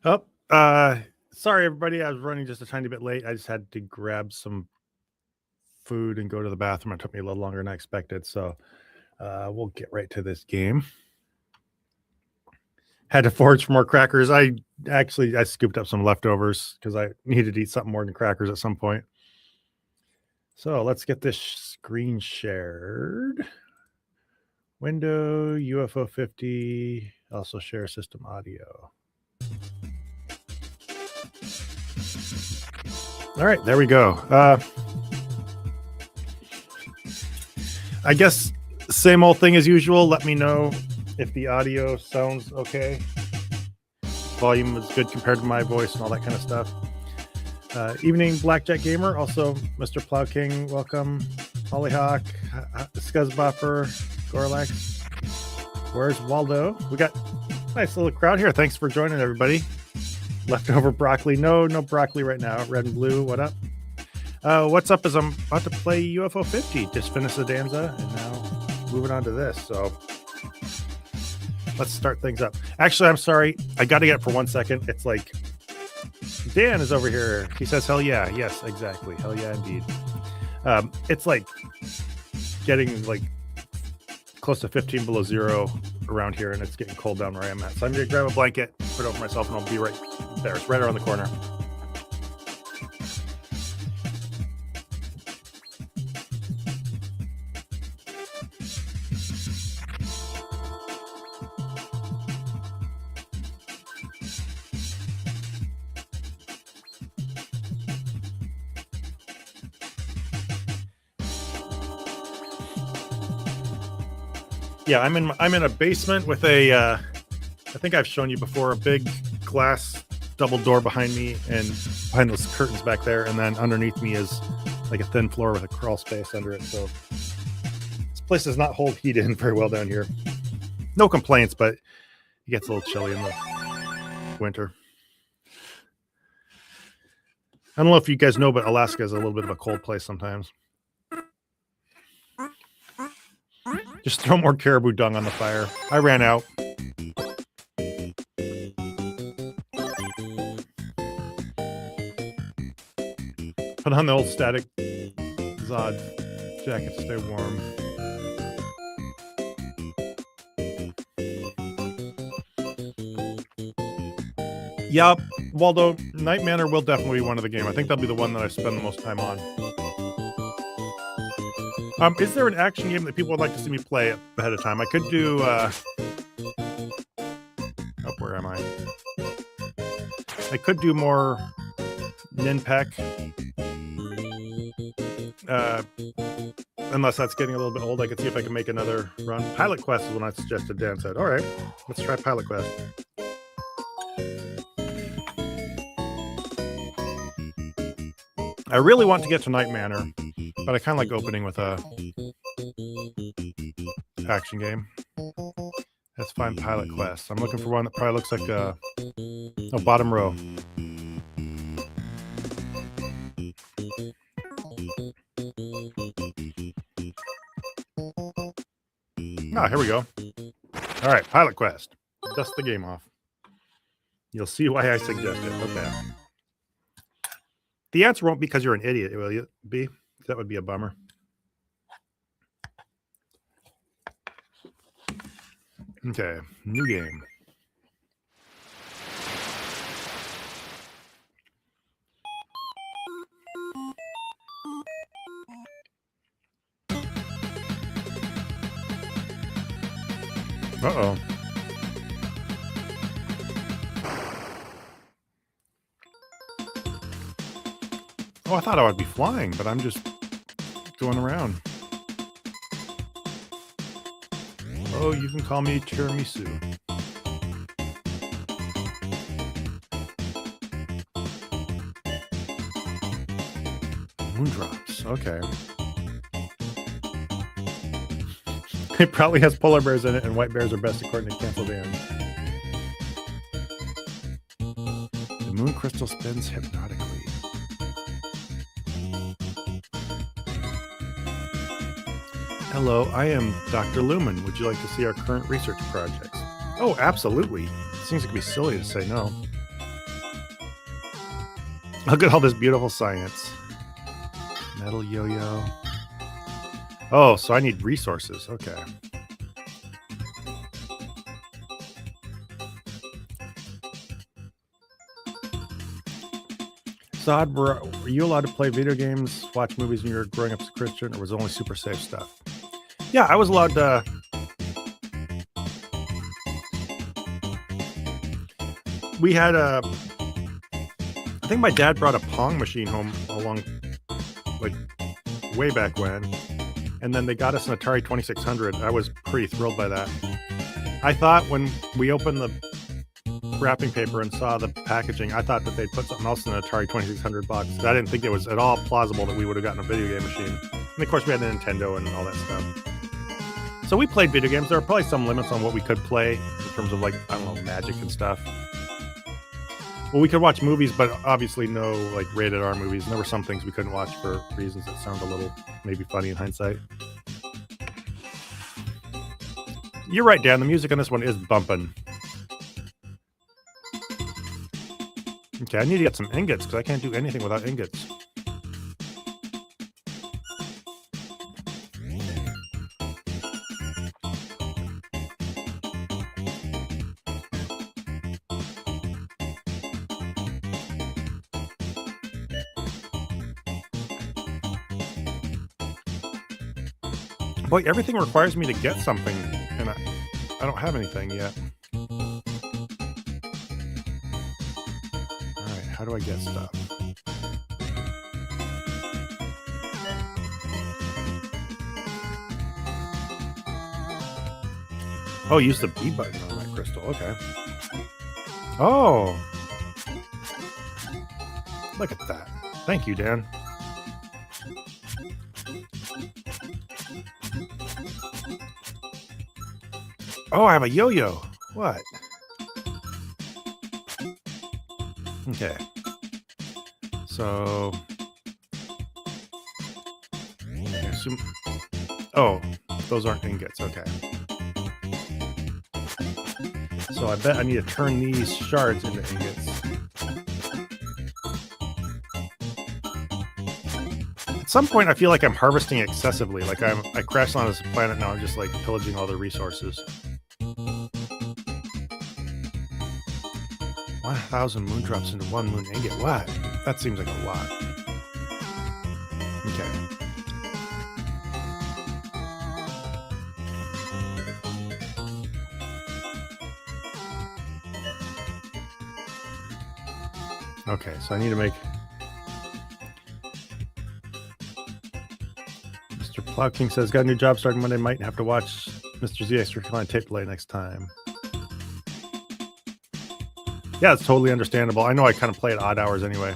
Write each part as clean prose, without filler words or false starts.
Oh, sorry everybody. I was running just a tiny bit late. I just had to grab some food and go to the bathroom. It took me a little longer than I expected. So we'll get right to this game. Had to forage for more crackers. I scooped up some leftovers because I needed to eat something more than crackers at some point. So let's get this screen shared. Window, UFO 50, also share system audio. All right, there we go. I guess same old thing as usual. Let me know if the audio sounds okay. Volume is good compared to my voice and all that kind of stuff. Evening, Blackjack Gamer. Also, Mr. Plow King, welcome. Hollyhock, Scuzzbopper, Gorlax. Where's Waldo? We got a nice little crowd here. Thanks for joining, everybody. Leftover broccoli. No broccoli right now. Red and blue. What up? What's up is I'm about to play UFO 50. Just finished the Danza and now moving on to this. So let's start things up. Actually, I'm sorry. I got to get it for 1 second. It's like Dan is over here. He says, hell yeah. Yes, exactly. Hell yeah, indeed. It's like getting like close to 15 below zero around here, and it's getting cold down where I am at. So I'm going to grab a blanket, put it over myself, and I'll be right there. It's right around the corner. Yeah, I'm in a basement with a I think I've shown you before, a big glass double door behind me and behind those curtains back there, and then underneath me is like a thin floor with a crawl space under it. So this place does not hold heat in very well down here. No complaints, but it gets a little chilly in the winter. I don't know if you guys know, but Alaska is a little bit of a cold place sometimes. Just throw more caribou dung on the fire. I ran out. Put on the old static Zod jacket to stay warm. Yep, Waldo, Night Manor will definitely be one of the game. I think that'll be the one that I spend the most time on. Is there an action game that people would like to see me play ahead of time? I could do... where am I? I could do more Ninpek. Unless that's getting a little bit old, I could see if I can make another run. Pilot Quest is when I suggested. Dan said, all right, let's try Pilot Quest. I really want to get to Night Manor, but I kind of like opening with a action game. Let's find Pilot Quest. I'm looking for one that probably looks like a bottom row. Here we go. All right, Pilot Quest. Dust the game off. You'll see why I suggest it. Okay. The answer won't be because you're an idiot, will you be? That would be a bummer. Okay, new game. Uh-oh. Oh, I thought I would be flying, but I'm just going around. Oh, you can call me Tiramisu. Moondrops, okay. It probably has polar bears in it, and white bears are best according to Cancel Van. The moon crystal spins hypnotically. Hello, I am Dr. Lumen. Would you like to see our current research projects? Oh, absolutely. It seems like it'd be silly to say no. Look at all this beautiful science. Metal yo-yo. Oh, so I need resources. Okay. Saad, were you allowed to play video games, watch movies when you were growing up as a Christian, or was it only super safe stuff? Yeah, I was allowed to. We had a. I think my dad brought a Pong machine home along, like, way back when, and then they got us an Atari 2600. I was pretty thrilled by that. I thought when we opened the wrapping paper and saw the packaging, I thought that they'd put something else in an Atari 2600 box. I didn't think it was at all plausible that we would have gotten a video game machine. And of course, we had the Nintendo and all that stuff. So we played video games. There were probably some limits on what we could play in terms of, like, I don't know, magic and stuff. Well, we could watch movies, but obviously no, like, rated R movies. And there were some things we couldn't watch for reasons that sound a little maybe funny in hindsight. You're right, Dan. The music on this one is bumping. Okay, I need to get some ingots because I can't do anything without ingots. Boy, everything requires me to get something, and I don't have anything yet. How do I get stuff? Oh, use the B button on that crystal. Okay. Oh. Look at that. Thank you, Dan. Oh, I have a yo-yo. What? Okay. So, I assume. Oh, those aren't ingots. Okay. So I bet I need to turn these shards into ingots. At some point, I feel like I'm harvesting excessively. Like I crashed on this planet now. I'm just like pillaging all the resources. 1,000 moon drops into one moon ingot. What? That seems like a lot. Okay. Okay, so I need to make... Mr. Plow King says, got a new job starting Monday. Might have to watch Mr. Z extra client tape delay next time. Yeah, it's totally understandable. I know I kind of play at odd hours anyway.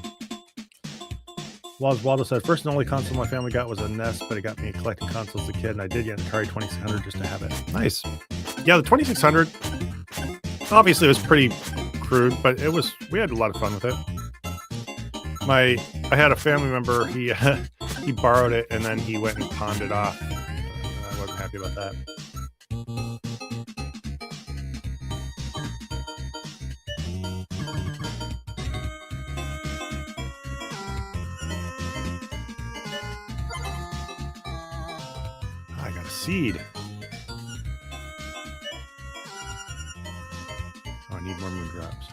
Waldo said, first and only console my family got was a NES, but it got me collecting consoles as a kid, and I did get an Atari 2600 just to have it. Nice. Yeah, the 2600, obviously it was pretty crude, but we had a lot of fun with it. I had a family member, he borrowed it, and then he went and pawned it off. I wasn't happy about that. Seed. Oh, I need more moon drops.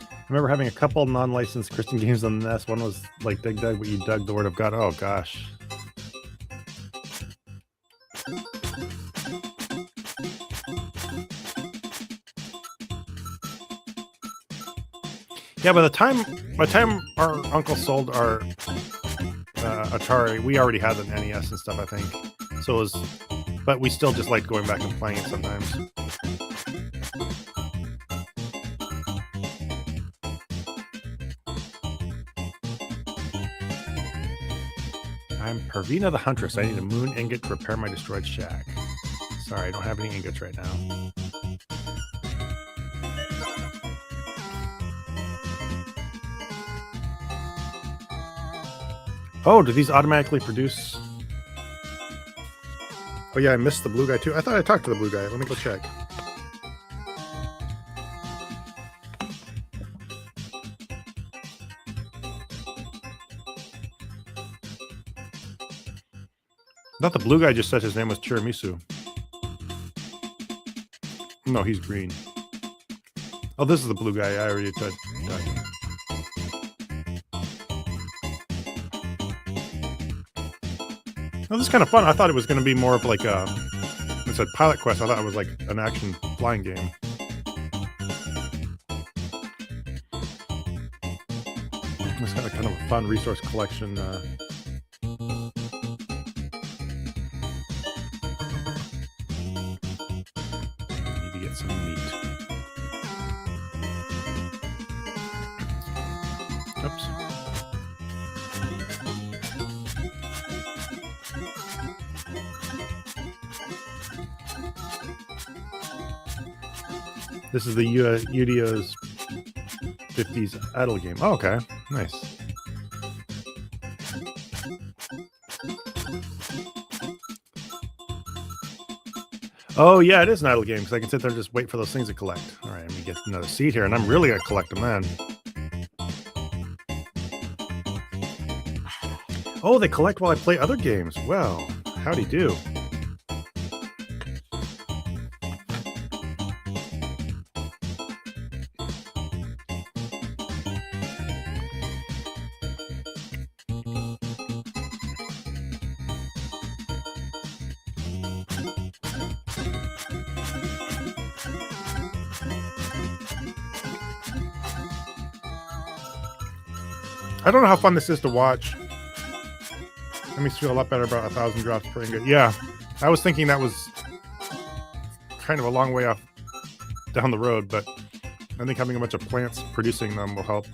I remember having a couple non-licensed Christian games on the NES. One was like Dig Dug, but you dug the Word of God. Oh gosh. Yeah, by the time our uncle sold our Atari, we already had an NES and stuff, I think. So it was, but we still just liked going back and playing it sometimes. I'm Pervina the Huntress. I need a moon ingot to repair my destroyed shack. Sorry, I don't have any ingots right now. Oh, do these automatically produce? Oh yeah, I missed the blue guy too. I thought I talked to the blue guy. Let me go check. Not the blue guy just said his name was Tiramisu. No, he's green. Oh, this is the blue guy. I already said. Oh, this is kind of fun. I thought it was going to be more of like a... It said Pilot Quest. I thought it was like an action flying game. It's got a kind of a fun resource collection. Need to get some meat. Oops. This is the Udio's 50s idle game. Oh, okay. Nice. Oh, yeah, it is an idle game because I can sit there and just wait for those things to collect. All right, let me get another seed here, and I'm really going to collect them then. Oh, they collect while I play other games. Well, howdy do. I don't know how fun this is to watch. Let me feel a lot better about 1,000 drops per ingot. Yeah, I was thinking that was kind of a long way off down the road, but I think having a bunch of plants producing them will help.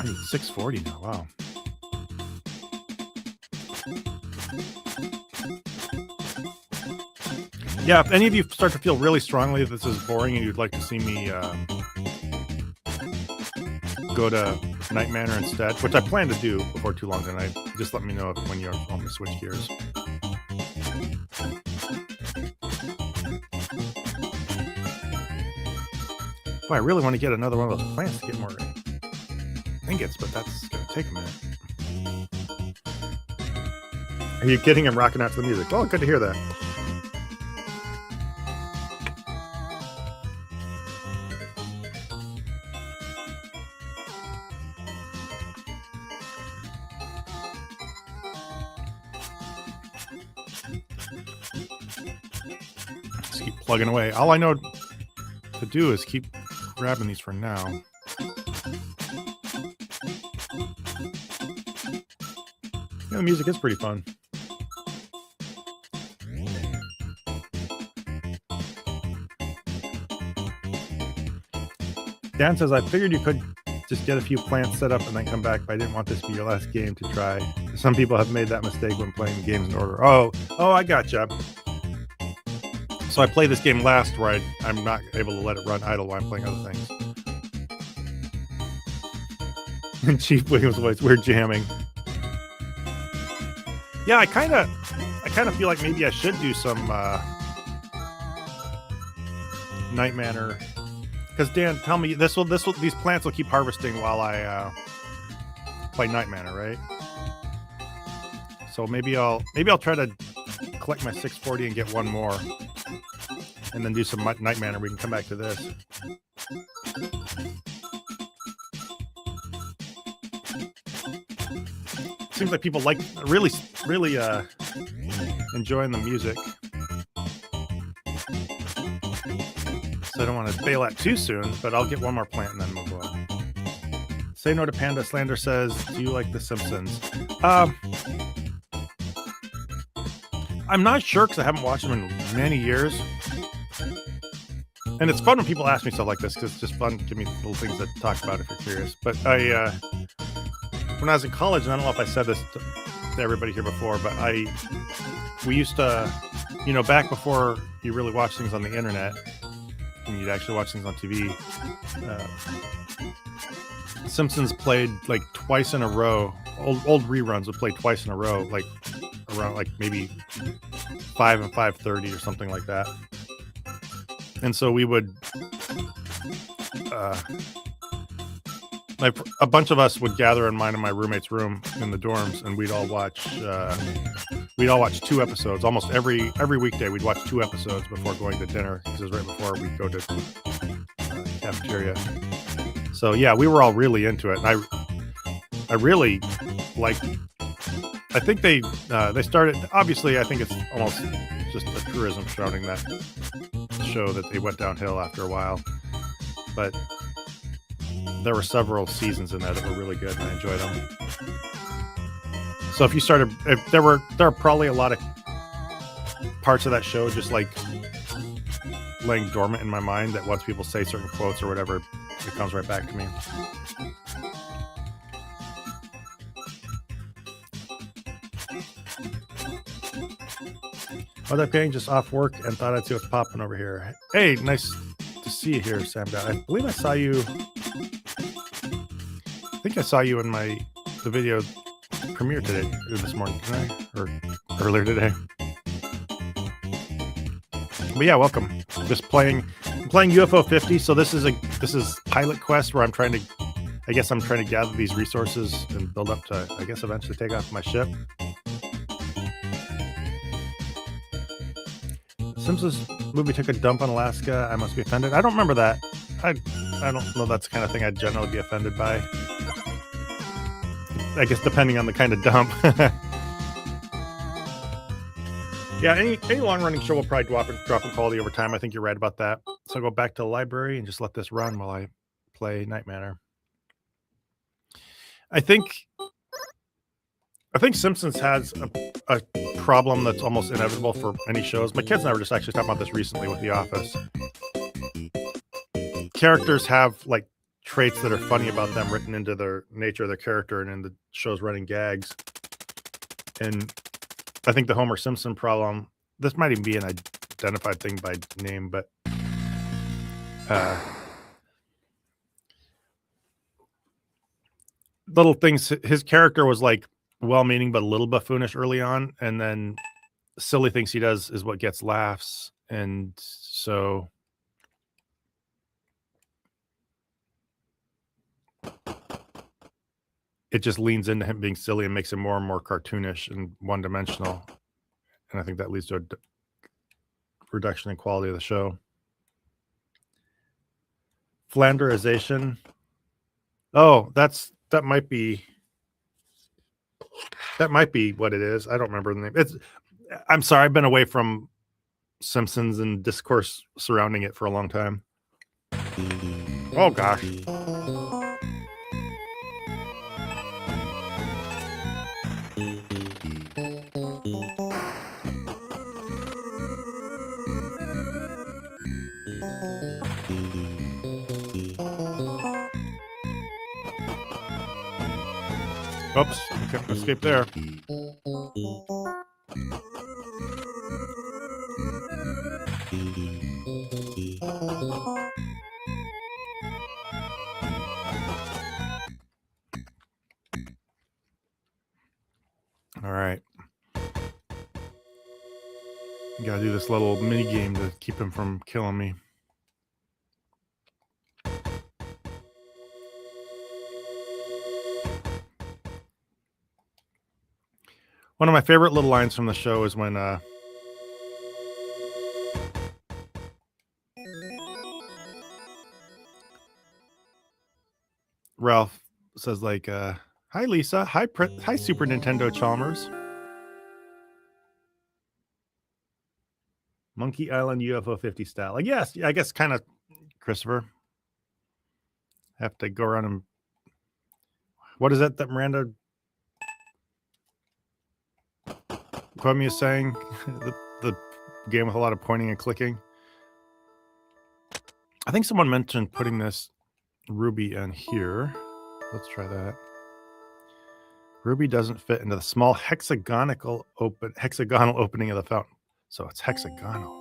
I need 640 now. Wow. Yeah, if any of you start to feel really strongly that this is boring and you'd like to see me go to Night Manor instead, which I plan to do before too long tonight, just let me know when you want me to switch gears. Boy, I really want to get another one of those plants to get more ingots, but that's going to take a minute. Are you kidding? I'm rocking out to the music. Oh, good to hear that. Just keep plugging away. All I know to do is keep grabbing these for now. Yeah, the music is pretty fun. Dan says, I figured you could just get a few plants set up and then come back, but I didn't want this to be your last game to try. Some people have made that mistake when playing games in order. Oh, I gotcha. So I play this game last where I'm not able to let it run idle while I'm playing other things. And Chief Williams' voice, we're jamming. Yeah, I kind of feel like maybe I should do some Night Manor. Because Dan, tell me, these plants will keep harvesting while I play Night Manor, right? So maybe I'll try to collect my 640 and get one more, and then do some Night Manor. We can come back to this. Seems like people really enjoying the music. So I don't want to bail out too soon, but I'll get one more plant and then move on. Say no to Panda. Slander says, do you like The Simpsons? I'm not sure because I haven't watched them in many years. And it's fun when people ask me stuff like this because it's just fun to give me little things to talk about if you're curious. But when I was in college, and I don't know if I said this to everybody here before, but we used to, back before you really watch things on the internet, and you'd actually watch things on TV, Simpsons played like twice in a row. Old reruns would play twice in a row, like around like maybe 5 and 5:30 or something like that. And so we would a bunch of us would gather in mine and my roommate's room in the dorms, and we'd all watch 2 episodes almost every weekday. We'd watch 2 episodes before going to dinner, because it was right before we'd go to cafeteria. So yeah, we were all really into it, and I really like. I think they started. Obviously, I think it's almost just a tourism surrounding that show that they went downhill after a while, but there were several seasons in there that were really good, and I enjoyed them. So if there are probably a lot of parts of that show just like laying dormant in my mind, that once people say certain quotes or whatever, it comes right back to me. Oh, that gang just off work and thought I'd see what's popping over here. Hey, nice to see you here, Sam. I believe I saw you. I think I saw you in the video premiere today, or this morning, or earlier today. But yeah, welcome. Just playing UFO 50. So this is pilot quest where I'm trying to gather these resources and build up to, I guess, eventually take off my ship. Simpsons movie took a dump on Alaska. I must be offended. I don't remember that. I don't know. That's the kind of thing I'd generally be offended by. I guess depending on the kind of dump. Yeah, any long-running show will probably drop in quality over time. I think you're right about that. So I'll go back to the library and just let this run while I play Night Manor. I think Simpsons has a problem that's almost inevitable for any shows. My kids and I were just actually talking about this recently with The Office. Characters have like traits that are funny about them written into their nature of their character and in the show's running gags. And I think the Homer Simpson problem, this might even be an identified thing by name, but little things. His character was like well-meaning but a little buffoonish early on, and then silly things he does is what gets laughs, and so it just leans into him being silly and makes him more and more cartoonish and one-dimensional, and I think that leads to a reduction in quality of the show. Flanderization. Oh, that might be what it is. I don't remember the name. I'm sorry, I've been away from Simpsons and discourse surrounding it for a long time. Oh gosh. Oops, can't escape there. All right. Gotta do this little mini game to keep him from killing me. One of my favorite little lines from the show is when Ralph says like, "Hi Lisa, hi Super Nintendo Chalmers." Monkey Island UFO 50 style. Like, yes, I guess kind of, Christopher. Have to go around and what is it that Miranda Kwame is saying? the game with a lot of pointing and clicking. I think someone mentioned putting this ruby in here. Let's try that. Ruby doesn't fit into the small hexagonal opening of the fountain. So it's hexagonal.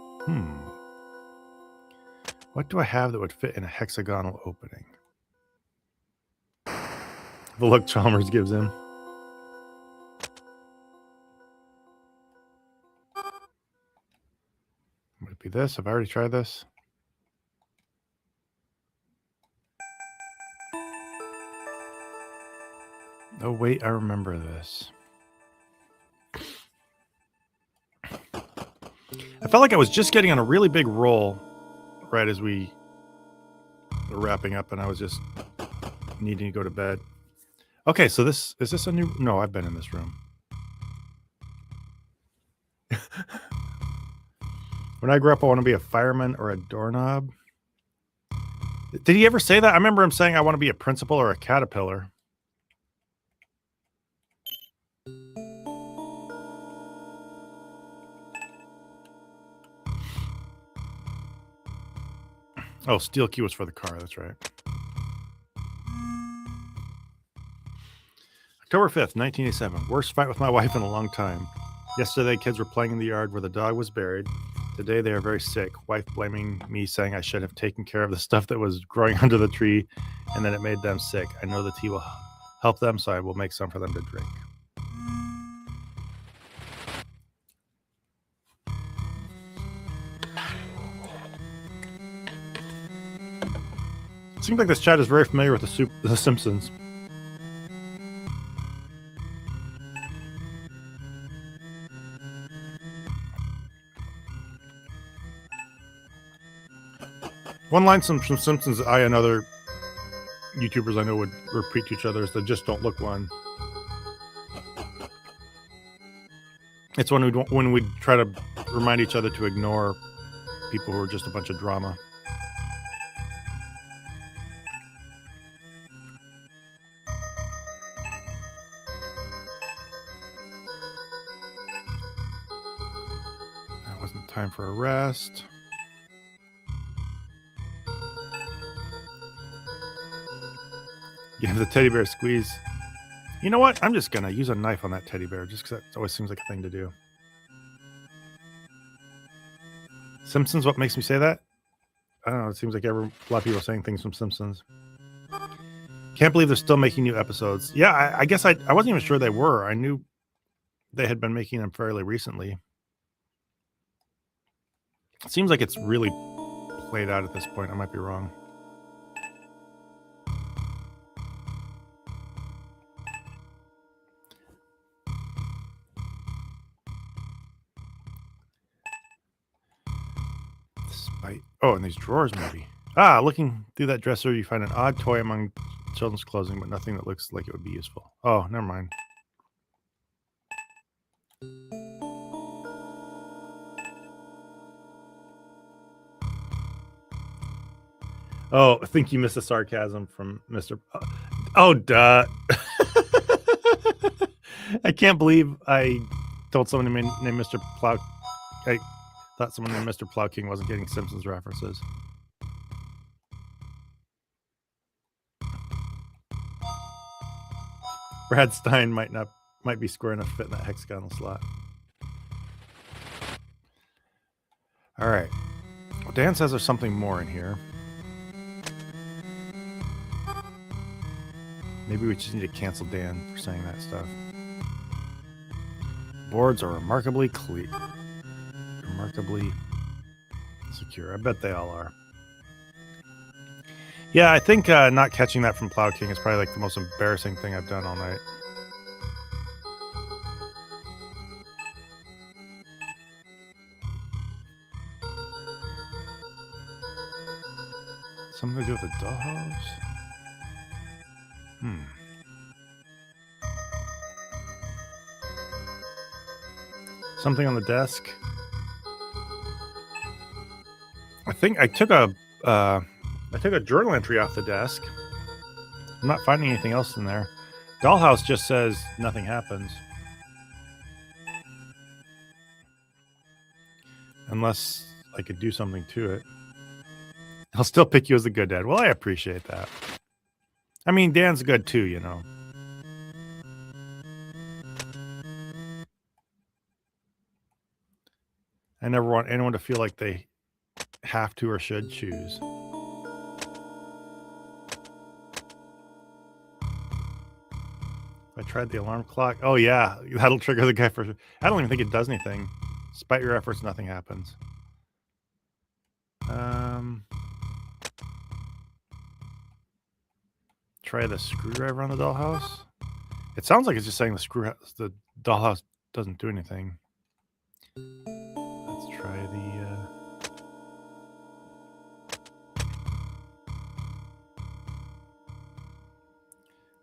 What do I have that would fit in a hexagonal opening? The look Chalmers gives him. Would it be this? Have I already tried this? Oh, wait, I remember this. I felt like I was just getting on a really big roll right as we were wrapping up, and I was just needing to go to bed. Okay, so is this a new... No, I've been in this room. When I grow up, I want to be a fireman or a doorknob. Did he ever say that? I remember him saying I want to be a principal or a caterpillar. Oh, steel key was for the car. That's right. October 5th, 1987. Worst fight with my wife in a long time. Yesterday, kids were playing in the yard where the dog was buried. Today, they are very sick. Wife blaming me, saying I should have taken care of the stuff that was growing under the tree, and then it made them sick. I know the tea will help them, so I will make some for them to drink. It seems like this chat is very familiar with the Simpsons. One line from Simpsons I and other YouTubers I know would repeat to each other is the just don't look one. It's when we'd try to remind each other to ignore people who are just a bunch of drama. That wasn't time for a rest. Give the teddy bear a squeeze. You know what? I'm just going to use a knife on that teddy bear just because that always seems like a thing to do. Simpsons, what makes me say that? I don't know. It seems like a lot of people are saying things from Simpsons. Can't believe they're still making new episodes. Yeah, I guess I wasn't even sure they were. I knew they had been making them fairly recently. It seems like it's really played out at this point. I might be wrong. Oh, and these drawers maybe. Ah, looking through that dresser, you find an odd toy among children's clothing, but nothing that looks like it would be useful. Oh, never mind. Oh, I think you missed the sarcasm from Mr. Oh, duh. I can't believe I told someone named Mr. Plow. I thought someone named Mr. Plow King wasn't getting Simpsons references. Brad Stein might be square enough to fit in that hexagonal slot. All right. Well, Dan says there's something more in here. Maybe we just need to cancel Dan for saying that stuff. Boards are remarkably clean. Remarkably secure. I bet they all are. Yeah, I think not catching that from Plow King is probably like the most embarrassing thing I've done all night. Something to do with the dollhouse? Something on the desk. I think I took a journal entry off the desk. I'm not finding anything else in there. Dollhouse just says nothing happens. Unless I could do something to it. I'll still pick you as the good dad. Well, I appreciate that. I mean, Dan's good too, you know. I never want anyone to feel like they have to or should choose. I tried the alarm clock. Oh, yeah. That'll trigger the guy for... I don't even think it does anything. Despite your efforts, nothing happens. Try the screwdriver on the dollhouse. It sounds like it's just saying the dollhouse doesn't do anything. Let's try the...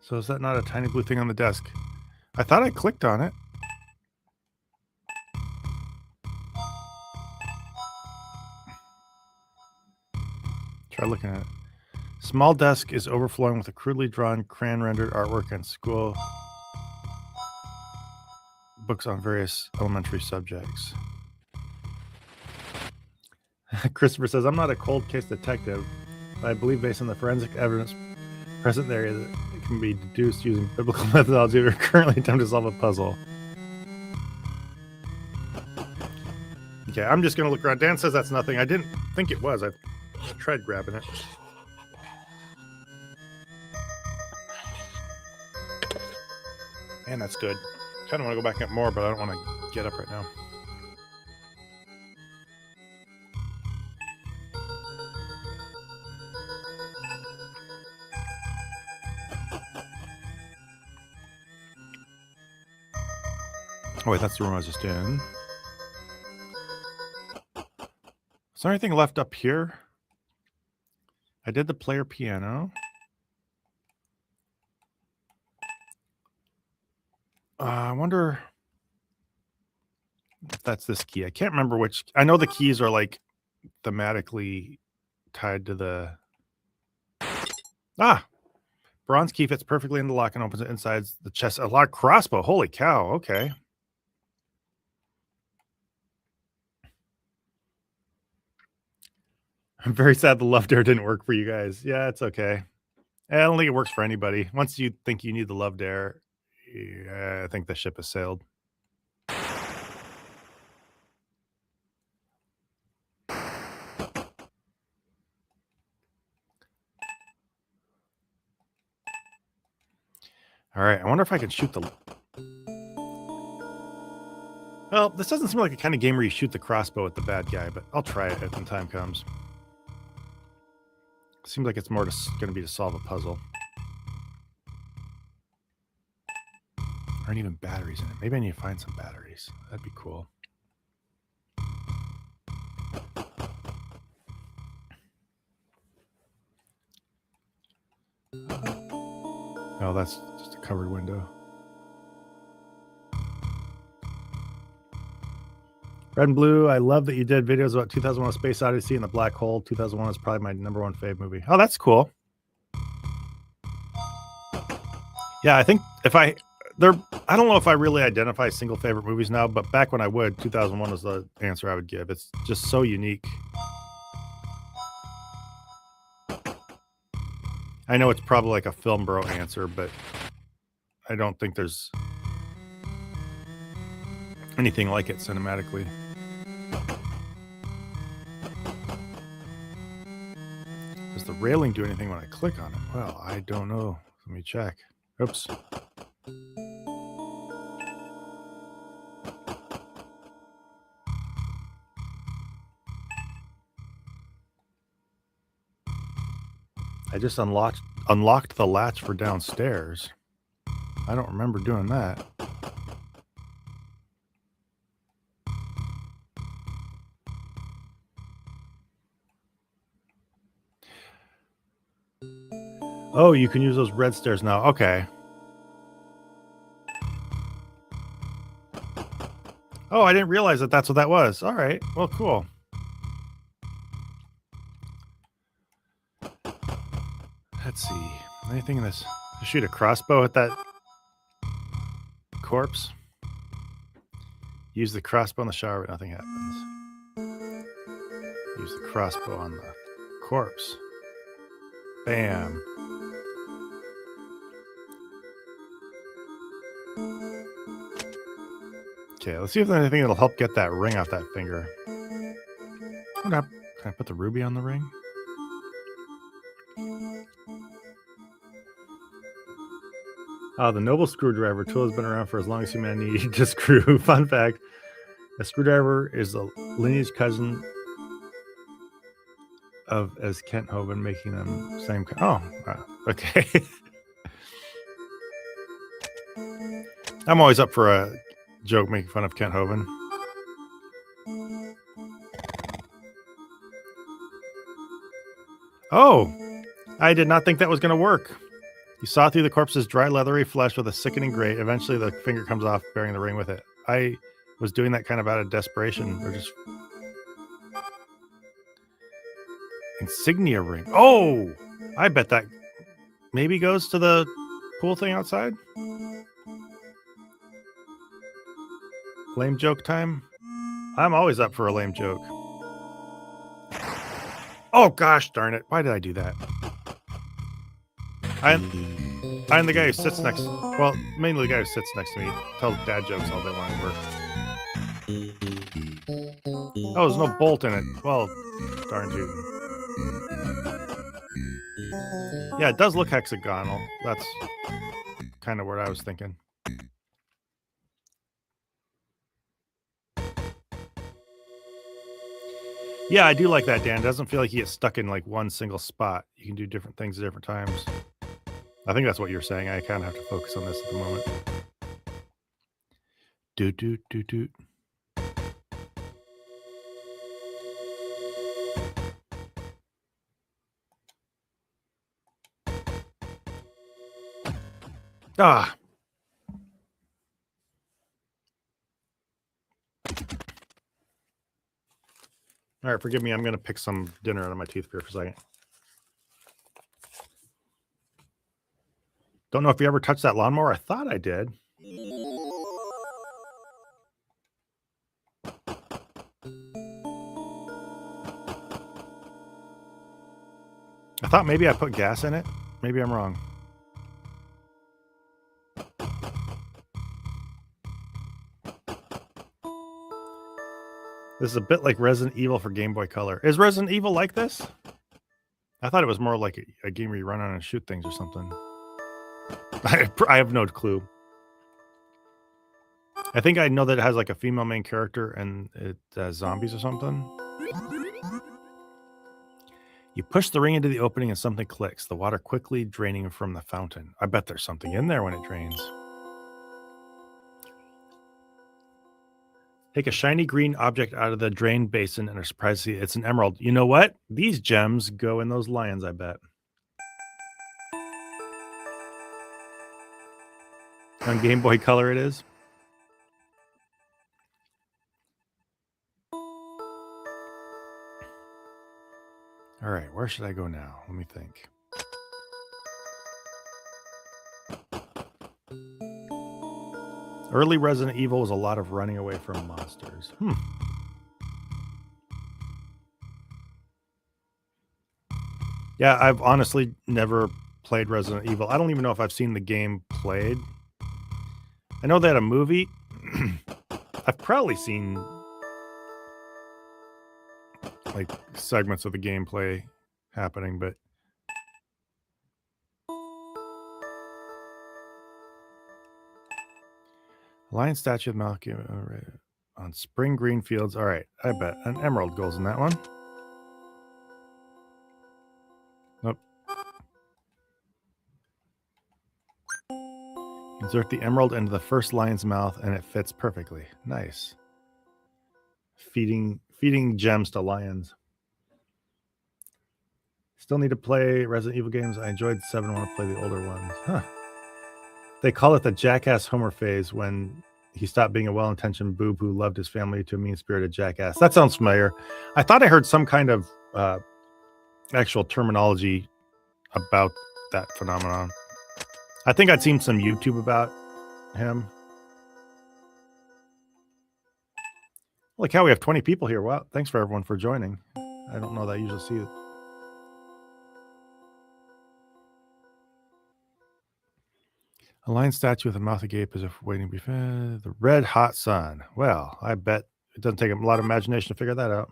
So is that not a tiny blue thing on the desk? I thought I clicked on it. Try looking at it. Small desk is overflowing with a crudely drawn, crayon-rendered artwork and school books on various elementary subjects. Christopher says, I'm not a cold case detective, but I believe based on the forensic evidence present there that it can be deduced using biblical methodology. We're currently attempting to solve a puzzle. Okay, I'm just going to look around. Dan says that's nothing. I didn't think it was. I tried grabbing it. And that's good. Kind of want to go back and get more, but I don't want to get up right now. Oh, wait, that's the room I was just in. Is there anything left up here? I did the player piano. I wonder if that's this key. I can't remember which. I know the keys are like thematically tied to the... Bronze key fits perfectly in the lock and opens it inside the chest. A lock crossbow. Holy cow. Okay. I'm very sad the love dare didn't work for you guys. Yeah, it's okay. I don't think it works for anybody. Once you think you need the love dare, I think the ship has sailed. All right, I wonder if I can shoot the... Well, this doesn't seem like a kind of game where you shoot the crossbow at the bad guy, but I'll try it when time comes. Seems like it's more going to be to solve a puzzle. Aren't even batteries in it. Maybe I need to find some batteries. That'd be cool. Oh, that's just a covered window. Red and Blue, I love that you did videos about 2001: A Space Odyssey and the Black Hole. 2001 is probably my #1 fave movie. Oh, that's cool. Yeah, I think if I don't know if I really identify single favorite movies now, but back when I would, 2001 was the answer I would give. It's just so unique. I know it's probably like a film bro answer, but I don't think there's anything like it cinematically. Does the railing do anything when I click on it? Well, I don't know. Let me check. Oops. I just unlocked the latch for downstairs. I don't remember doing that. Oh, you can use those red stairs now. Okay. Oh, I didn't realize that that's what that was. All right. Well, cool. Let's see. Anything in this? Shoot a crossbow at that corpse. Use the crossbow in the shower, but nothing happens. Use the crossbow on the corpse. Bam. Okay, let's see if there's anything that'll help get that ring off that finger. Can I put the ruby on the ring? The noble screwdriver tool has been around for as long as humanity needed to screw. Fun fact, a screwdriver is a lineage cousin of as Kent Hovind, making them same. Okay. I'm always up for a joke making fun of Kent Hovind. Oh, I did not think that was going to work. You saw through the corpse's dry, leathery flesh with a sickening grate. Eventually, the finger comes off, bearing the ring with it. I was doing that kind of out of desperation, or just insignia ring. Oh, I bet that maybe goes to the pool thing outside. Lame joke time. I'm always up for a lame joke. Oh gosh darn it! Why did I do that? I'm the guy who sits next. Well, mainly the guy who sits next to me tells dad jokes all day long at work. Oh, there's no bolt in it. Well, darn you. Yeah, it does look hexagonal. That's kind of what I was thinking. Yeah, I do like that, Dan. It doesn't feel like you get stuck in like one single spot. You can do different things at different times. I think that's what you're saying. I kind of have to focus on this at the moment. Doot, doot, doot, doot. Ah. All right, forgive me. I'm going to pick some dinner out of my tooth here for a second. Don't know if you ever touched that lawnmower. I thought I did. I thought maybe I put gas in it. Maybe I'm wrong. This is a bit like Resident Evil for Game Boy Color. Is Resident Evil like this? I thought it was more like a game where you run on and shoot things or something. I have no clue. I think I know that it has like a female main character and it has zombies or something. You push the ring into the opening and something clicks. The water quickly draining from the fountain. I bet there's something in there when it drains. Take a shiny green object out of the drain basin and are surprised to see it's an emerald. You know what? These gems go in those lions, I bet. On Game Boy Color it is. All right, where should I go now? Let me think. Early Resident Evil was a lot of running away from monsters. Yeah, I've honestly never played Resident Evil. I don't even know if I've seen the game played. I know they had a movie. I've probably seen like segments of the gameplay happening, but lion statue of Malcolm on spring green fields. All right, I bet an emerald goes in that one. Nope. Insert the emerald into the first lion's mouth and it fits perfectly. Nice. Feeding gems to lions. Still need to play Resident Evil games. I enjoyed 7. Want to play the older ones. Huh. They call it the jackass Homer phase when he stopped being a well-intentioned boob who loved his family to a mean-spirited jackass. That sounds familiar. I thought I heard some kind of actual terminology about that phenomenon. I think I'd seen some YouTube about him. Look how we have 20 people here. Wow, thanks for everyone for joining. I don't know that I usually see it. A lion statue with a mouth agape as if waiting to be fed. The red hot sun. Well, I bet it doesn't take a lot of imagination to figure that out.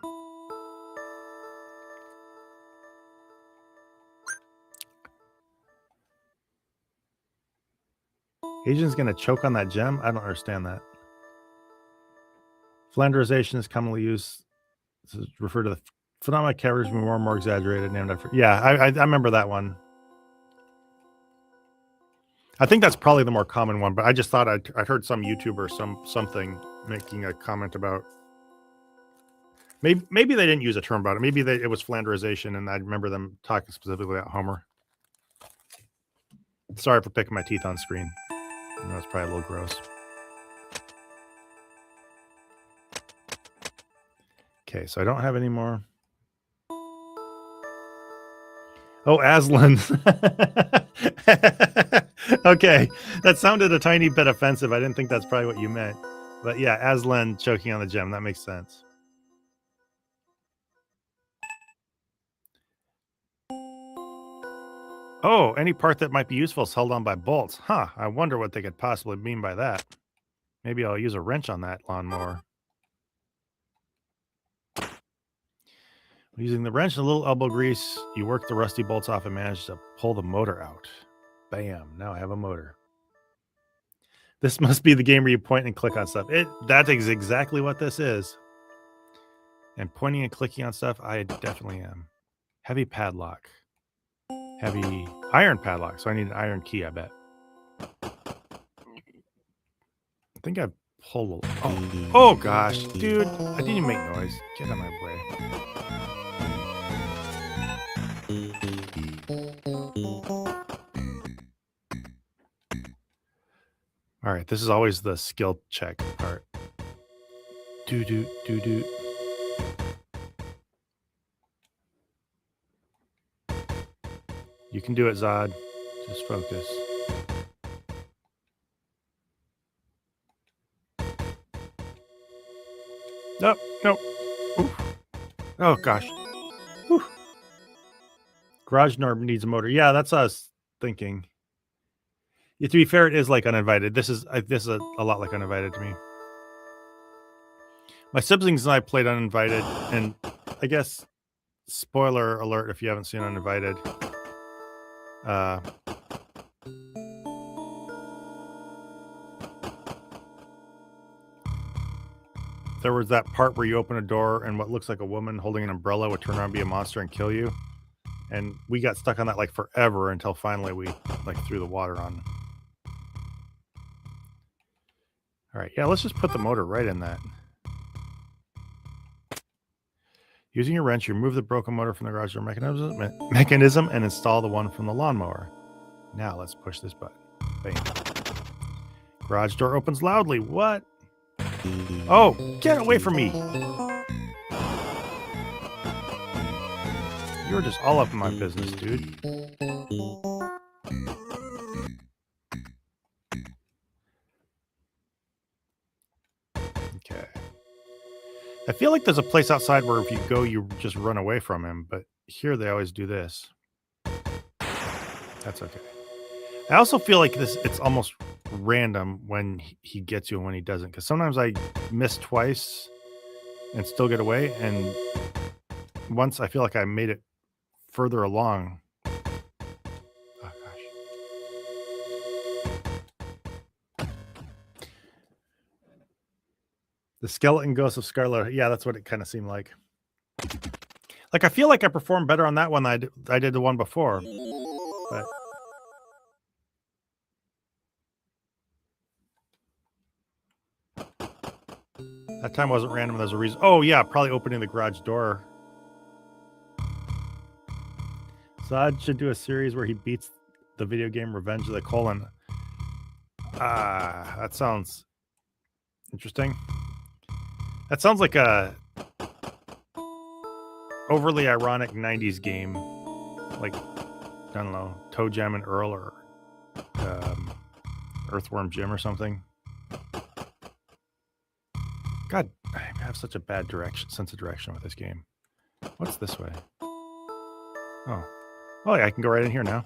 Asian's going to choke on that gem? I don't understand that. Flanderization is commonly used to refer to the phenomena characters being more and more exaggerated, named after. Yeah, I remember that one. I think that's probably the more common one, but I just thought I'd heard some YouTuber something making a comment about maybe they didn't use a term about it. Maybe it was Flanderization, and I remember them talking specifically about Homer. Sorry for picking my teeth on screen. I know it's probably a little gross. Okay, so I don't have any more. Oh, Aslan. Okay, that sounded a tiny bit offensive. I didn't think that's probably what you meant. But yeah, Aslan choking on the gem. That makes sense. Oh, any part that might be useful is held on by bolts. Huh, I wonder what they could possibly mean by that. Maybe I'll use a wrench on that lawnmower. Using the wrench and a little elbow grease, you work the rusty bolts off and manage to pull the motor out. Bam, now I have a motor. This must be the game where you point and click on stuff. That is exactly what this is. And pointing and clicking on stuff, I definitely am. Heavy padlock. Heavy iron padlock, so I need an iron key, I bet. I think I pulled a... Oh gosh, dude, I didn't even make noise. Get out of my way. All right, this is always the skill check part. Do. You can do it, Zod. Just focus. Nope. Oof. Oh gosh. Whew. Garage door needs a motor. Yeah, that's what I was thinking. Yeah, to be fair, it is like Uninvited. This is a lot like Uninvited to me. My siblings and I played Uninvited, and I guess spoiler alert if you haven't seen Uninvited. There was that part where you open a door and what looks like a woman holding an umbrella would turn around and be a monster and kill you. And we got stuck on that like forever until finally we like threw the water on. All right, yeah, let's just put the motor right in that. Using your wrench, you remove the broken motor from the garage door mechanism and install the one from the lawnmower. Now let's push this button. Bam. Garage door opens loudly. What? Oh, get away from me. You're just all up in my business, dude. Okay. I feel like there's a place outside where if you go, you just run away from him, but here they always do this. That's okay. I also feel like it's almost random when he gets you and when he doesn't, because sometimes I miss twice and still get away, and once I feel like I made it further along. Oh gosh. The Skeleton Ghost of Scarlet. Yeah, that's what it kind of seemed like. Like I feel like I performed better on that one than I did the one before. But that time wasn't random. There's a reason. Oh yeah, probably opening the garage door. Zod should do a series where he beats the video game Revenge of the Colon. That sounds interesting. That sounds like a overly ironic 90s game. Like, I don't know, Toe Jam and Earl or Earthworm Jim or something. God, I have such a bad sense of direction with this game. What's this way? Oh, yeah, I can go right in here now.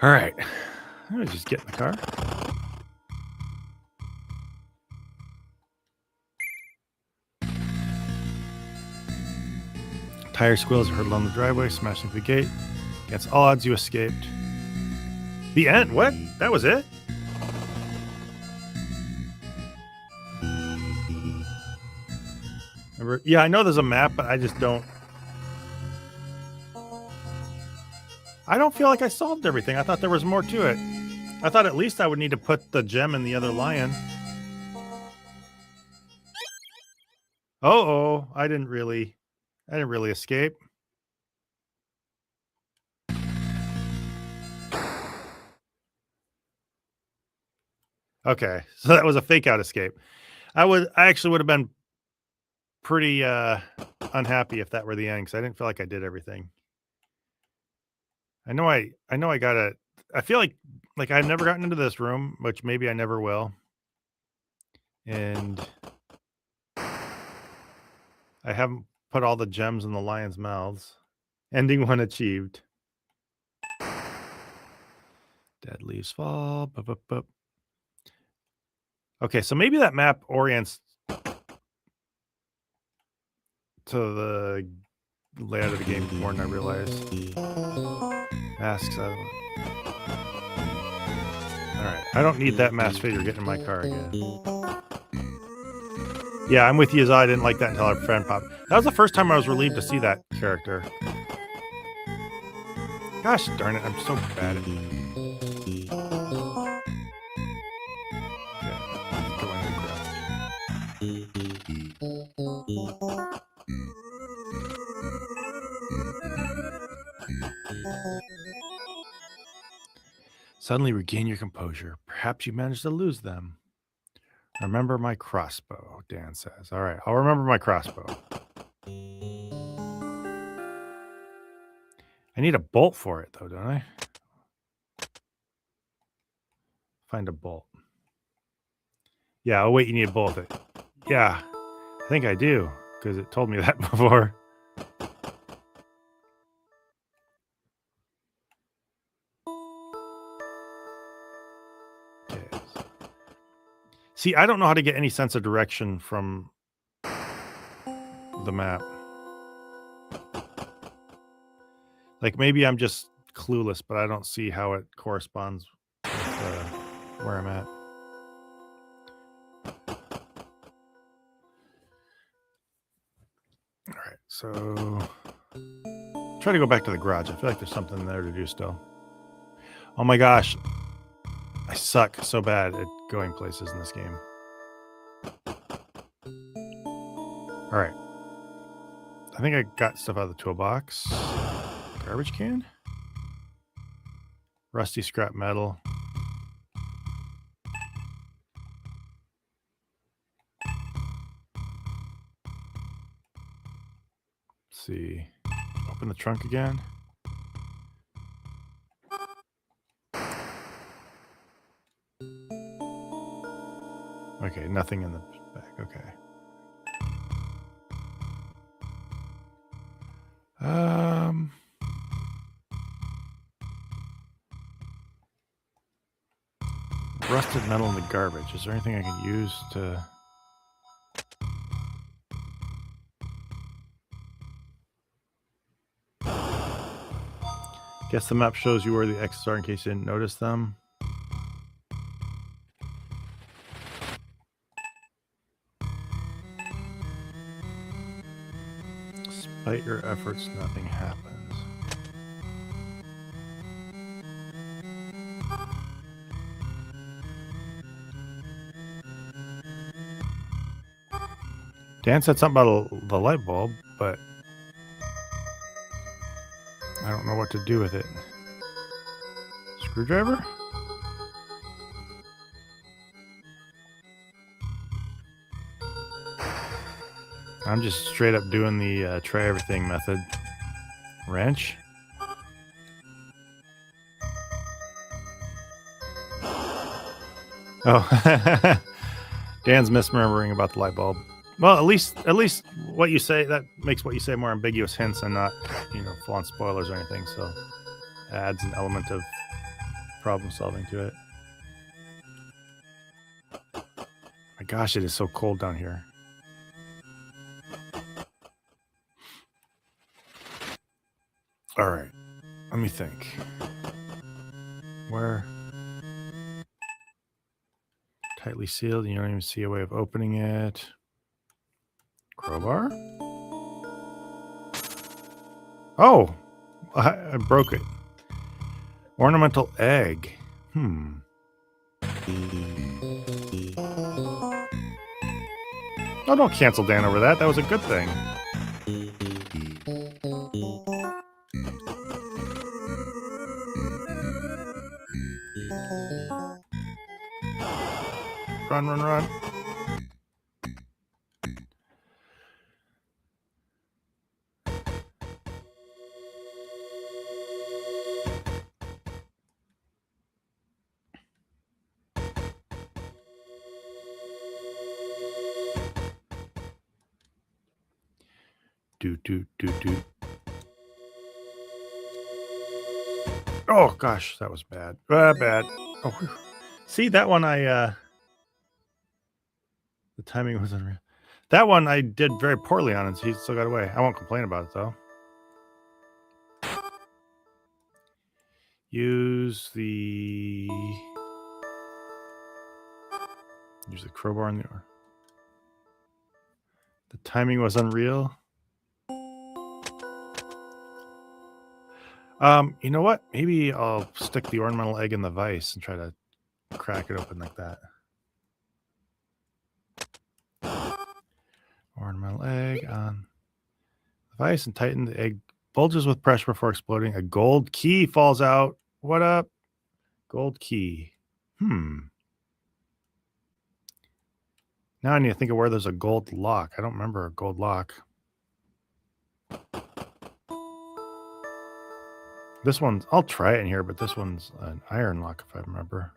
All right, let me just get in the car. Tire squeals are heard along the driveway, smashing through the gate. Against all odds, you escaped. The end? What? That was it? Remember? Yeah, I know there's a map, but I just don't. I don't feel like I solved everything. I thought there was more to it. I thought at least I would need to put the gem in the other lion. Oh, I didn't really escape. Okay, so that was a fake out escape. I actually would have been pretty unhappy if that were the end, because I didn't feel like I did everything. I know I got it. I feel like I've never gotten into this room, which maybe I never will. And I haven't put all the gems in the lion's mouths. Ending one achieved. Dead leaves fall. Bup, bup, bup. Okay, so maybe that map orients to the layout of the game more than I realized. Masks. Alright, I don't need that masked figure getting in my car again. Yeah, I'm with you, Zah. I didn't like that until our friend popped. That was the first time I was relieved to see that character. Gosh darn it, I'm so bad at it. Suddenly regain your composure. Perhaps you managed to lose them. Remember my crossbow, Dan says. All right, I'll remember my crossbow. I need a bolt for it, though, don't I? Find a bolt. Yeah, oh, wait, you need a bolt. Yeah, I think I do, because it told me that before. Okay. See, I don't know how to get any sense of direction from the map. Like, maybe I'm just clueless, but I don't see how it corresponds with where I'm at. All right, so try to go back to the garage. I feel like there's something there to do still. Oh my gosh. I suck so bad at going places in this game. All right. I think I got stuff out of the toolbox. Garbage can? Rusty scrap metal. Let's see. Open the trunk again. Okay, nothing in the back. Okay. Rusted metal in the garbage. Is there anything I can use to... Guess the map shows you where the X's are in case you didn't notice them. Despite your efforts, nothing happens. Dan said something about the light bulb, but I don't know what to do with it. Screwdriver? I'm just straight up doing the try everything method. Wrench? Oh, Dan's misremembering about the light bulb. Well, at least what you say, that makes what you say more ambiguous hints and not, full on spoilers or anything. So adds an element of problem solving to it. My gosh, it is so cold down here. All right, let me think. Where? Tightly sealed. You don't even see a way of opening it. Crowbar? Oh, I broke it. Ornamental egg. Oh, don't cancel Dan over that. That was a good thing. Run, run, run. Do. Oh, gosh, that was bad. Bad. Oh, whew. See, that one the timing was unreal. That one I did very poorly on, and he still got away. I won't complain about it, though. Use the crowbar in the door. The timing was unreal. You know what? Maybe I'll stick the ornamental egg in the vise and try to crack it open like that. Ornamental egg on the vise and tighten the egg. Bulges with pressure before exploding. A gold key falls out. What up? Gold key. Now I need to think of where there's a gold lock. I don't remember a gold lock. This one's, I'll try it in here, but this one's an iron lock if I remember.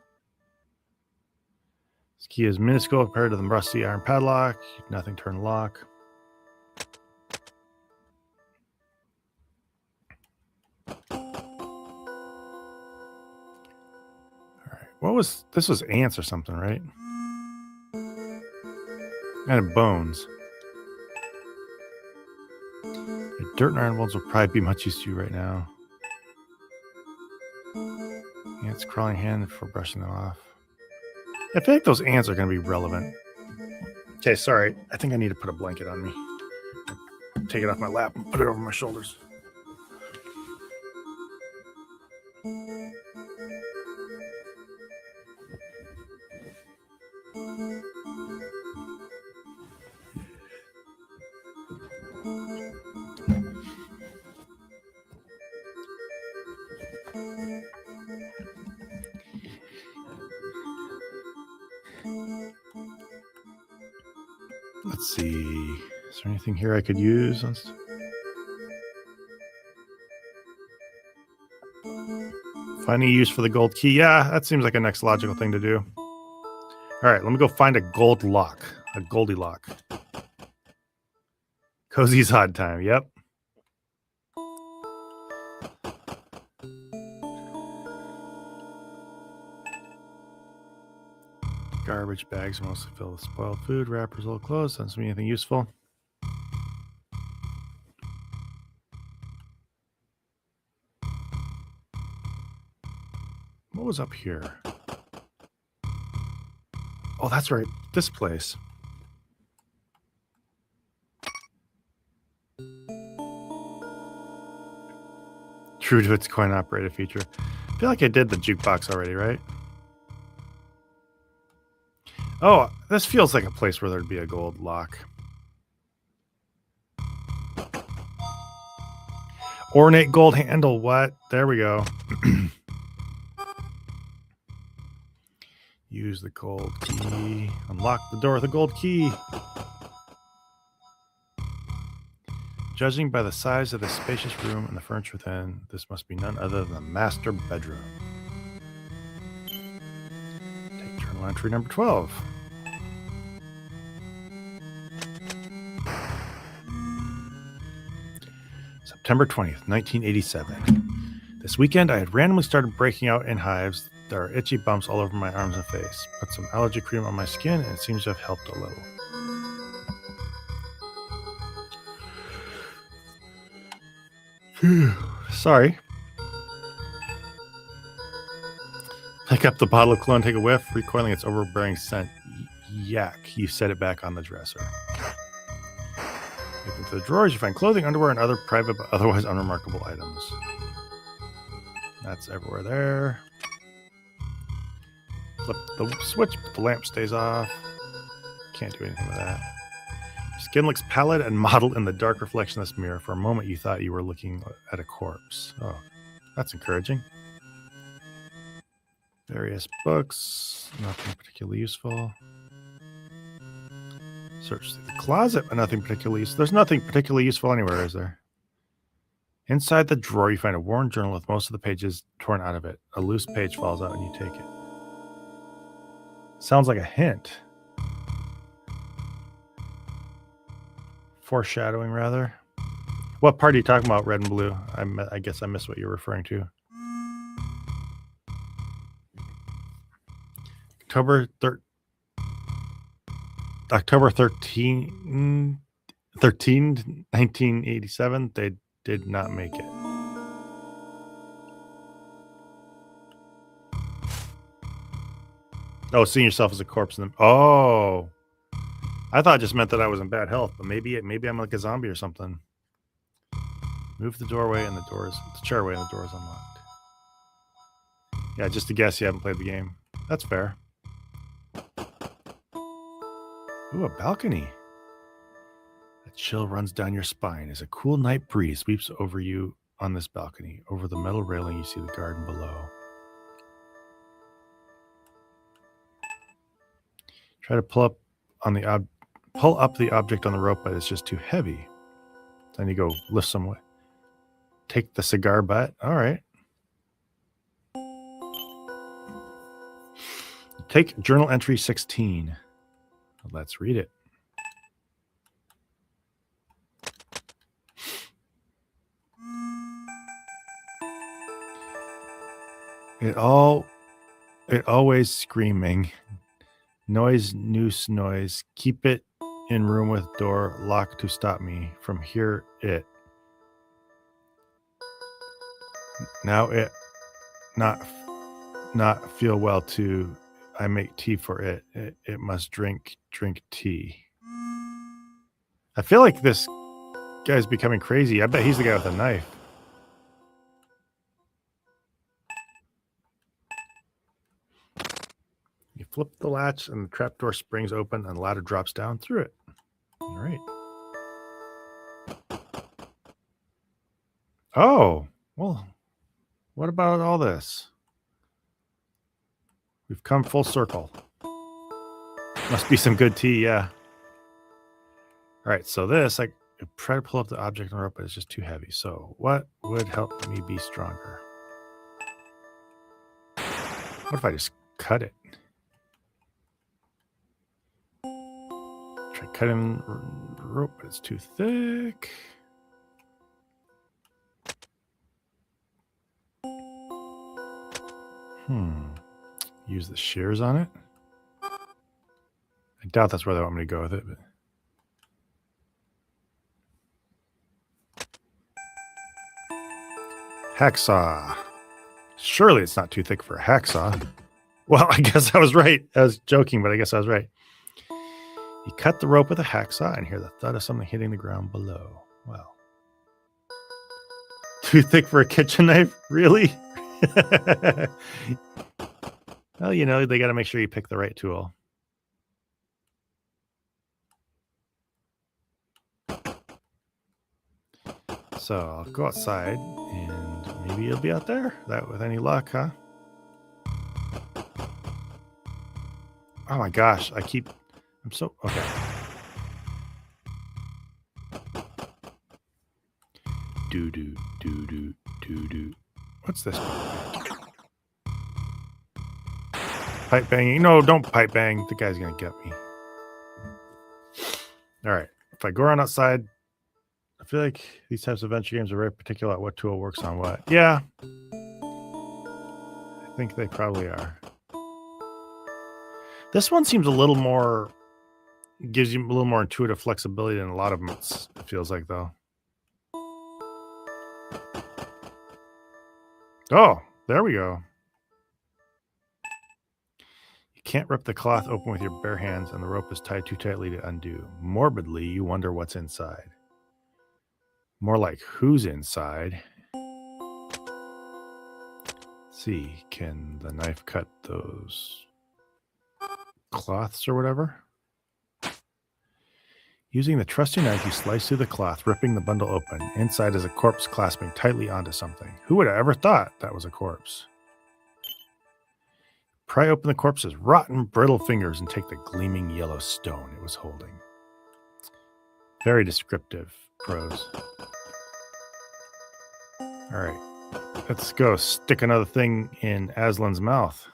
This key is minuscule compared to the rusty iron padlock. Nothing turn lock. What was this? Was ants or something, right? And bones. The dirt and iron ones will probably be much use to you right now. Ants crawling hand for brushing them off. I feel like those ants are going to be relevant. Okay, sorry. I think I need to put a blanket on me. Take it off my lap and put it over my shoulders. Let's see. Is there anything here I could use? Finding a use for the gold key. Yeah, that seems like a next logical thing to do. All right, let me go find a gold lock. A Goldie lock. Cozy's odd time. Yep. Garbage bags are mostly filled with spoiled food. Wrappers, old clothes. Doesn't mean anything useful. What was up here? Oh, that's right. This place. True to its coin-operated feature. I feel like I did the jukebox already, right? Oh, this feels like a place where there'd be a gold lock. Ornate gold handle. What? There we go. Use the gold key. Unlock the door with a gold key. Judging by the size of the spacious room and the furniture within, this must be none other than the master bedroom. Take journal entry number 12. September 20th, 1987. This weekend, I had randomly started breaking out in hives. There are itchy bumps all over my arms and face. Put some allergy cream on my skin, and it seems to have helped a little. Sorry. Pick up the bottle of cologne, take a whiff, recoiling its overbearing scent. Yak. You set it back on the dresser. Look into the drawers, you find clothing, underwear, and other private but otherwise unremarkable items. That's everywhere there. Flip the switch, but the lamp stays off. Can't do anything with that. Skin looks pallid and mottled in the dark reflection of this mirror. For a moment, you thought you were looking at a corpse. Oh, that's encouraging. Various books, nothing particularly useful. Search the closet, but nothing particularly useful. There's nothing particularly useful anywhere, is there? Inside the drawer, you find a worn journal with most of the pages torn out of it. A loose page falls out and you take it. Sounds like a hint. Foreshadowing, rather. What part are you talking about, red and blue? I guess I missed what you're referring to. October 13, 1987, they did not make it. Oh, seeing yourself as a corpse in the... Oh. I thought it just meant that I was in bad health, but maybe I'm like a zombie or something. Move the doorway and the chair away and the door is unlocked. Yeah, just a guess you haven't played the game. That's fair. Ooh, a balcony. A chill runs down your spine as a cool night breeze sweeps over you on this balcony. Over the metal railing, you see the garden below. Try to pull up the object on the rope, but it's just too heavy. Then you go lift some way. Take the cigar butt. All right. Take journal entry 16. Let's read it. It always screaming. Noise, noise. Keep it in room with door locked to stop me from here. It. Now it not feel well too. I make tea for it. It must drink tea. I feel like this guy's becoming crazy. I bet he's the guy with a knife. You flip the latch and the trapdoor springs open and the ladder drops down through it. All right. Oh, well, what about all this? We've come full circle. Must be some good tea, yeah. All right, so this, I try to pull up the object on the rope, but it's just too heavy. So what would help me be stronger? What if I just cut it? Try cutting the rope, but it's too thick. Use the shears on it. I doubt that's where they want me to go with it, but hacksaw. Surely it's not too thick for a hacksaw. Well, I guess I was right. I was joking, but I guess I was right. You cut the rope with a hacksaw and hear the thud of something hitting the ground below. Wow. Too thick for a kitchen knife? Really? Well, you know, they got to make sure you pick the right tool. So I'll go outside and maybe you'll be out there. That with any luck, huh? Oh my gosh, I'm so, okay. Do. What's this? Pipe banging. No, don't pipe bang. The guy's going to get me. All right. If I go around outside, I feel like these types of adventure games are very particular at what tool works on what. Yeah. I think they probably are. This one seems a little more, gives you a little more intuitive flexibility than a lot of them, it feels like, though. Oh, there we go. You can't rip the cloth open with your bare hands, and the rope is tied too tightly to undo. Morbidly, you wonder what's inside. More like who's inside. see, can the knife cut those cloths or whatever? Using the trusty knife, you slice through the cloth, ripping the bundle open. Inside is a corpse clasping tightly onto something. Who would have ever thought that was a corpse? Pry open the corpse's rotten, brittle fingers and take the gleaming yellow stone it was holding. Very descriptive prose. All right, let's go stick another thing in Aslan's mouth.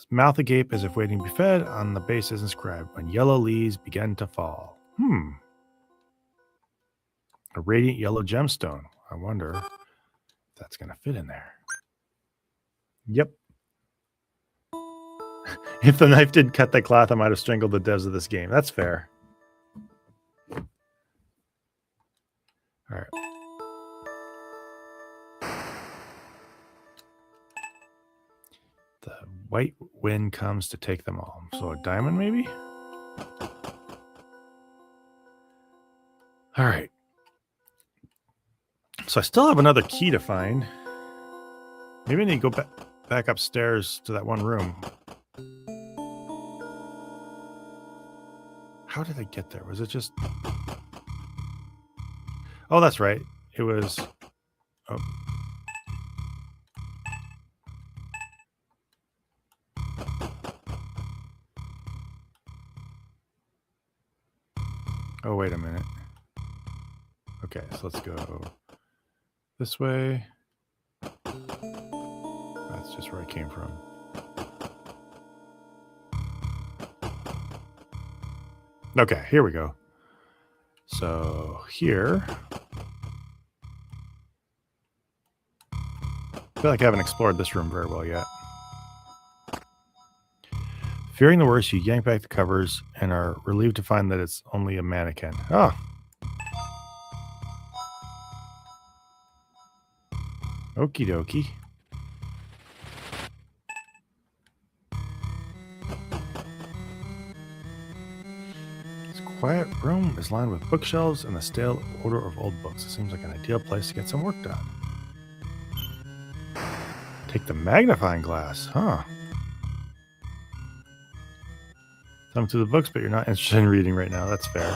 Mouth agape as if waiting to be fed. On the base is inscribed, when yellow leaves begin to fall. A radiant yellow gemstone. I wonder if that's going to fit in there. Yep. If the knife didn't cut the cloth, I might have strangled the devs of this game. That's fair. All right. The white wind comes to take them all. So a diamond, maybe? All right. So I still have another key to find. Maybe I need to go back upstairs to that one room. How did I get there? Was it just... Oh, that's right. It was... Oh. Oh, wait a minute. Okay, so let's go this way. That's just where I came from. Okay, here we go. So here... I feel like I haven't explored this room very well yet. Fearing the worst, you yank back the covers and are relieved to find that it's only a mannequin. Oh. Okie dokie. This quiet room is lined with bookshelves and the stale odor of old books. It seems like an ideal place to get some work done. Take the magnifying glass, huh? Thumb through the books, but you're not interested in reading right now. That's fair.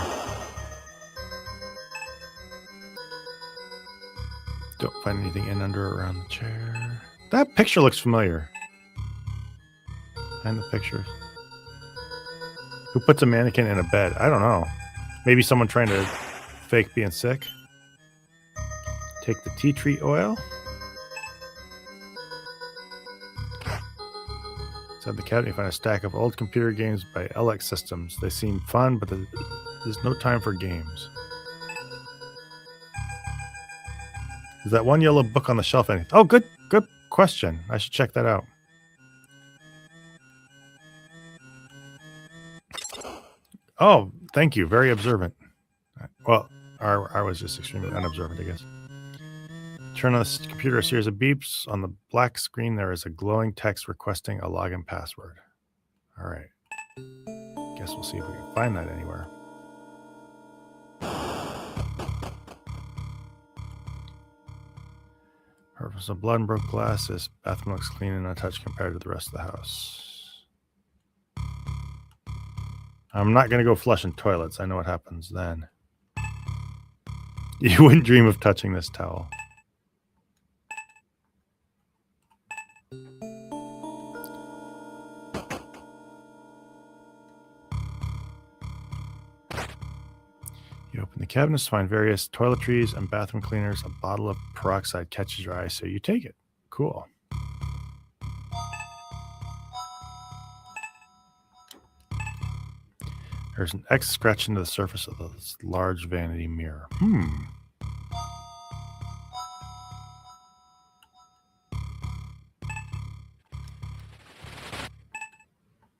Don't find anything in, under, or around the chair. That picture looks familiar. And the pictures. Who puts a mannequin in a bed? I don't know. Maybe someone trying to fake being sick. Take the tea tree oil. Inside the cabinet, you find a stack of old computer games by LX Systems. They seem fun, but there's no time for games. Is that one yellow book on the shelf anything? Oh, good question. I should check that out. Oh, thank you. Very observant. Well, I was just extremely unobservant, I guess. Turn on the computer, a series of beeps. On the black screen, there is a glowing text requesting a login password. All right. Guess we'll see if we can find that anywhere. Purpose of blood and broke glass. This bathroom looks clean and untouched compared to the rest of the house. I'm not going to go flushing toilets. I know what happens then. You wouldn't dream of touching this towel. You open the cabinets to find various toiletries and bathroom cleaners. A bottle of peroxide catches your eye, so you take it. Cool. There's an X scratched into the surface of this large vanity mirror.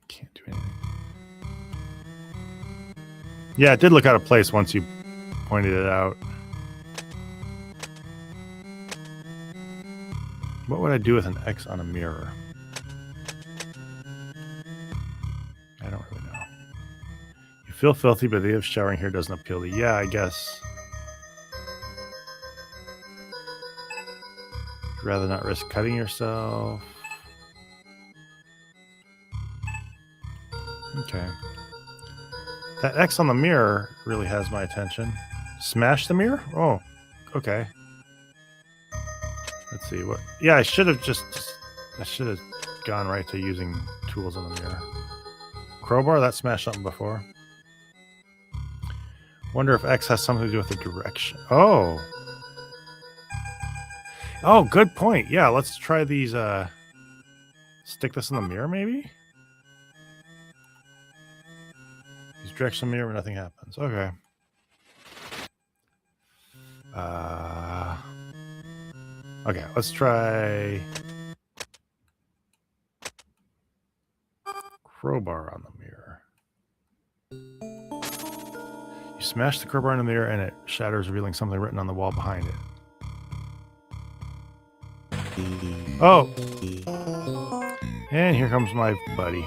Can't do anything. Yeah, it did look out of place once you pointed it out. What would I do with an X on a mirror? I don't really know. You feel filthy, but the idea of showering here doesn't appeal to you. Yeah, I guess. rather not risk cutting yourself. Okay. That X on the mirror really has my attention. Smash the mirror? Oh, okay. Let's see what. Yeah, I should have gone right to using tools on the mirror. Crowbar, that smashed something before. Wonder if X has something to do with the direction. Oh. Oh, good point. Yeah, let's try these. Stick this in the mirror, maybe? Use direction mirror, but nothing happens. Okay. Okay, let's try crowbar on the mirror. You smash the crowbar in the mirror and it shatters, revealing something written on the wall behind it. Oh! And here comes my buddy.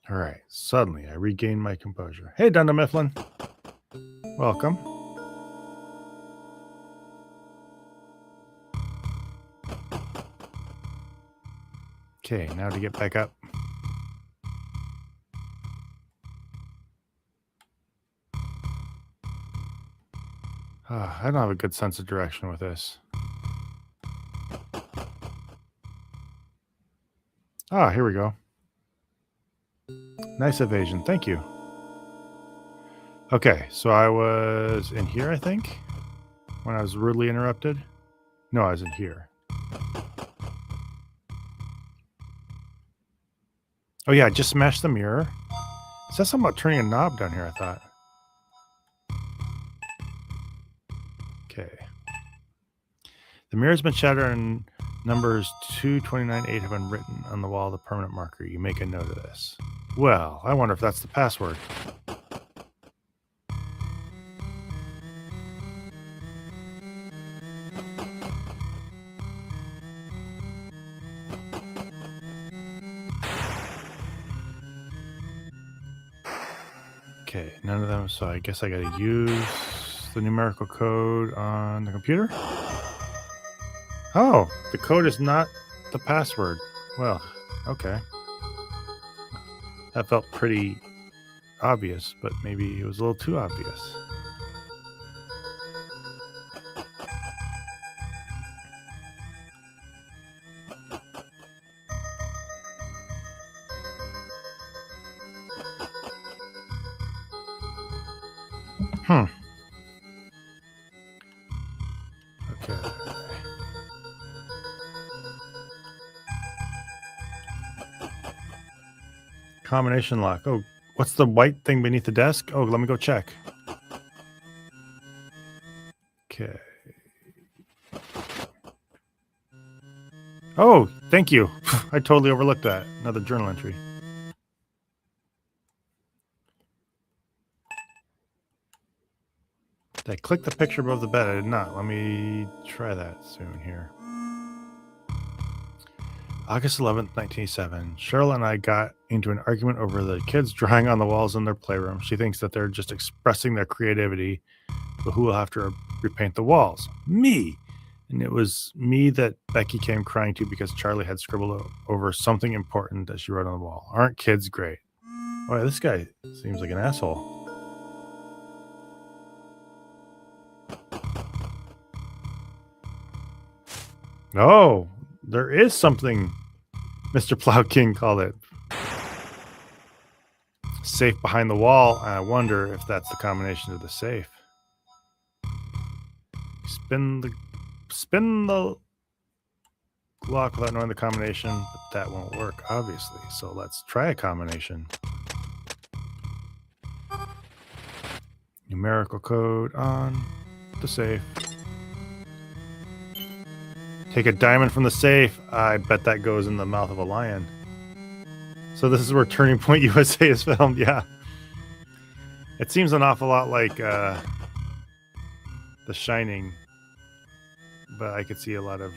All right, suddenly I regained my composure. Hey, Dunder Mifflin. Welcome. Okay, now to get back up. I don't have a good sense of direction with this. Ah, here we go. Nice evasion. Thank you. Okay, so I was in here, I think, when I was rudely interrupted. No, I was in here. Oh, yeah, I just smashed the mirror. It says something about turning a knob down here, I thought. Okay. The mirror has been shattered and numbers 229-8 have been written on the wall of the permanent marker. You make a note of this. Well, I wonder if that's the password. Okay, none of them, so I guess I gotta use the numerical code on the computer. Oh, the code is not the password. Well, okay. That felt pretty obvious, but maybe it was a little too obvious. Okay. Combination lock. Oh, what's the white thing beneath the desk? Oh, let me go check. Okay. Oh, thank you. I totally overlooked that. Another journal entry. Did I click the picture above the bed? I did not. Let me try that soon here. August 11th, 1987. Cheryl and I got into an argument over the kids drawing on the walls in their playroom. She thinks that they're just expressing their creativity, but who will have to repaint the walls? Me! And it was me that Becky came crying to because Charlie had scribbled over something important that she wrote on the wall. Aren't kids great? Boy, this guy seems like an asshole. Oh, there is something Mr. Plow King called it. Safe behind the wall. I wonder if that's the combination of the safe. Spin the lock without knowing the combination, but that won't work, obviously. So let's try a combination. Numerical code on the safe. Take a diamond from the safe. I bet that goes in the mouth of a lion. So this is where Turning Point USA is filmed. Yeah. It seems an awful lot like The Shining, but I could see a lot of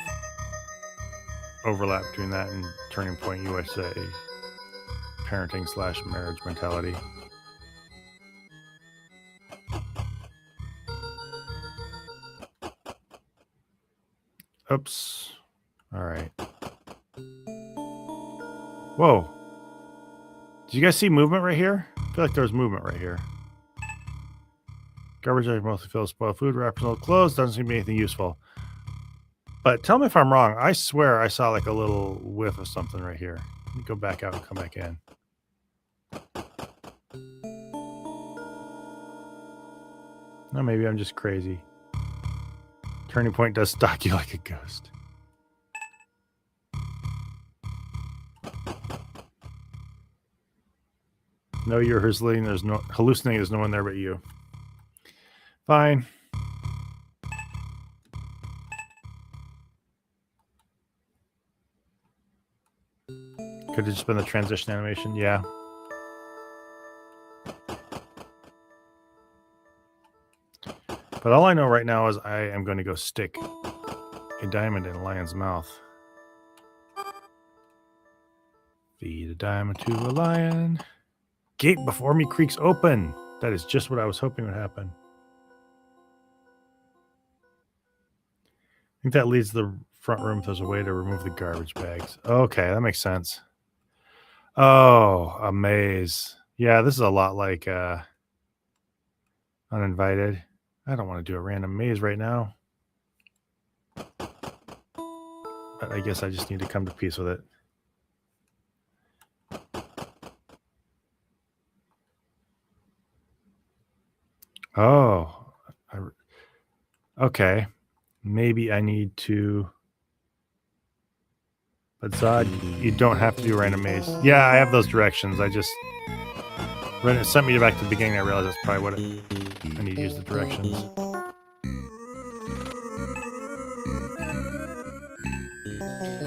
overlap between that and Turning Point USA. Parenting / marriage mentality. Oops. All right. Whoa. Did you guys see movement right here? I feel like there was movement right here. Garbage bag mostly filled with spoiled food, wrappers, old clothes. Doesn't seem to be anything useful. But tell me if I'm wrong. I swear I saw like a little whiff of something right here. Let me go back out and come back in. No, maybe I'm just crazy. Turning Point does stalk you like a ghost. No, you're hallucinating. There's no one there but you. Fine. Could have just been the transition animation. Yeah. But all I know right now is I am going to go stick a diamond in a lion's mouth. Feed a diamond to a lion. Gate before me creaks open. That is just what I was hoping would happen. I think that leads to the front room if there's a way to remove the garbage bags. Okay, that makes sense. Oh, a maze. Yeah, this is a lot like Uninvited. I don't want to do a random maze right now. But I guess I just need to come to peace with it. Oh. Okay. Maybe I need to... But Zod, you don't have to do a random maze. Yeah, I have those directions. I just... When it sent me back to the beginning, I realized that's probably what I need to use the directions.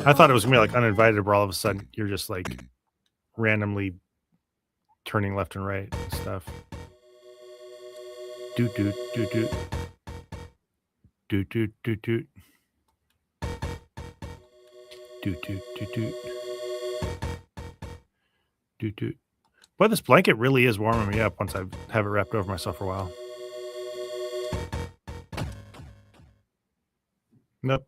I thought it was going to be like Uninvited, where all of a sudden you're just like randomly turning left and right and stuff. Doot, doot, doot, doot. Doot, doot, doot, doot. Doot, doot, doot, doot. Doot, doot. Boy, this blanket really is warming me up once I have it wrapped over myself for a while. Nope.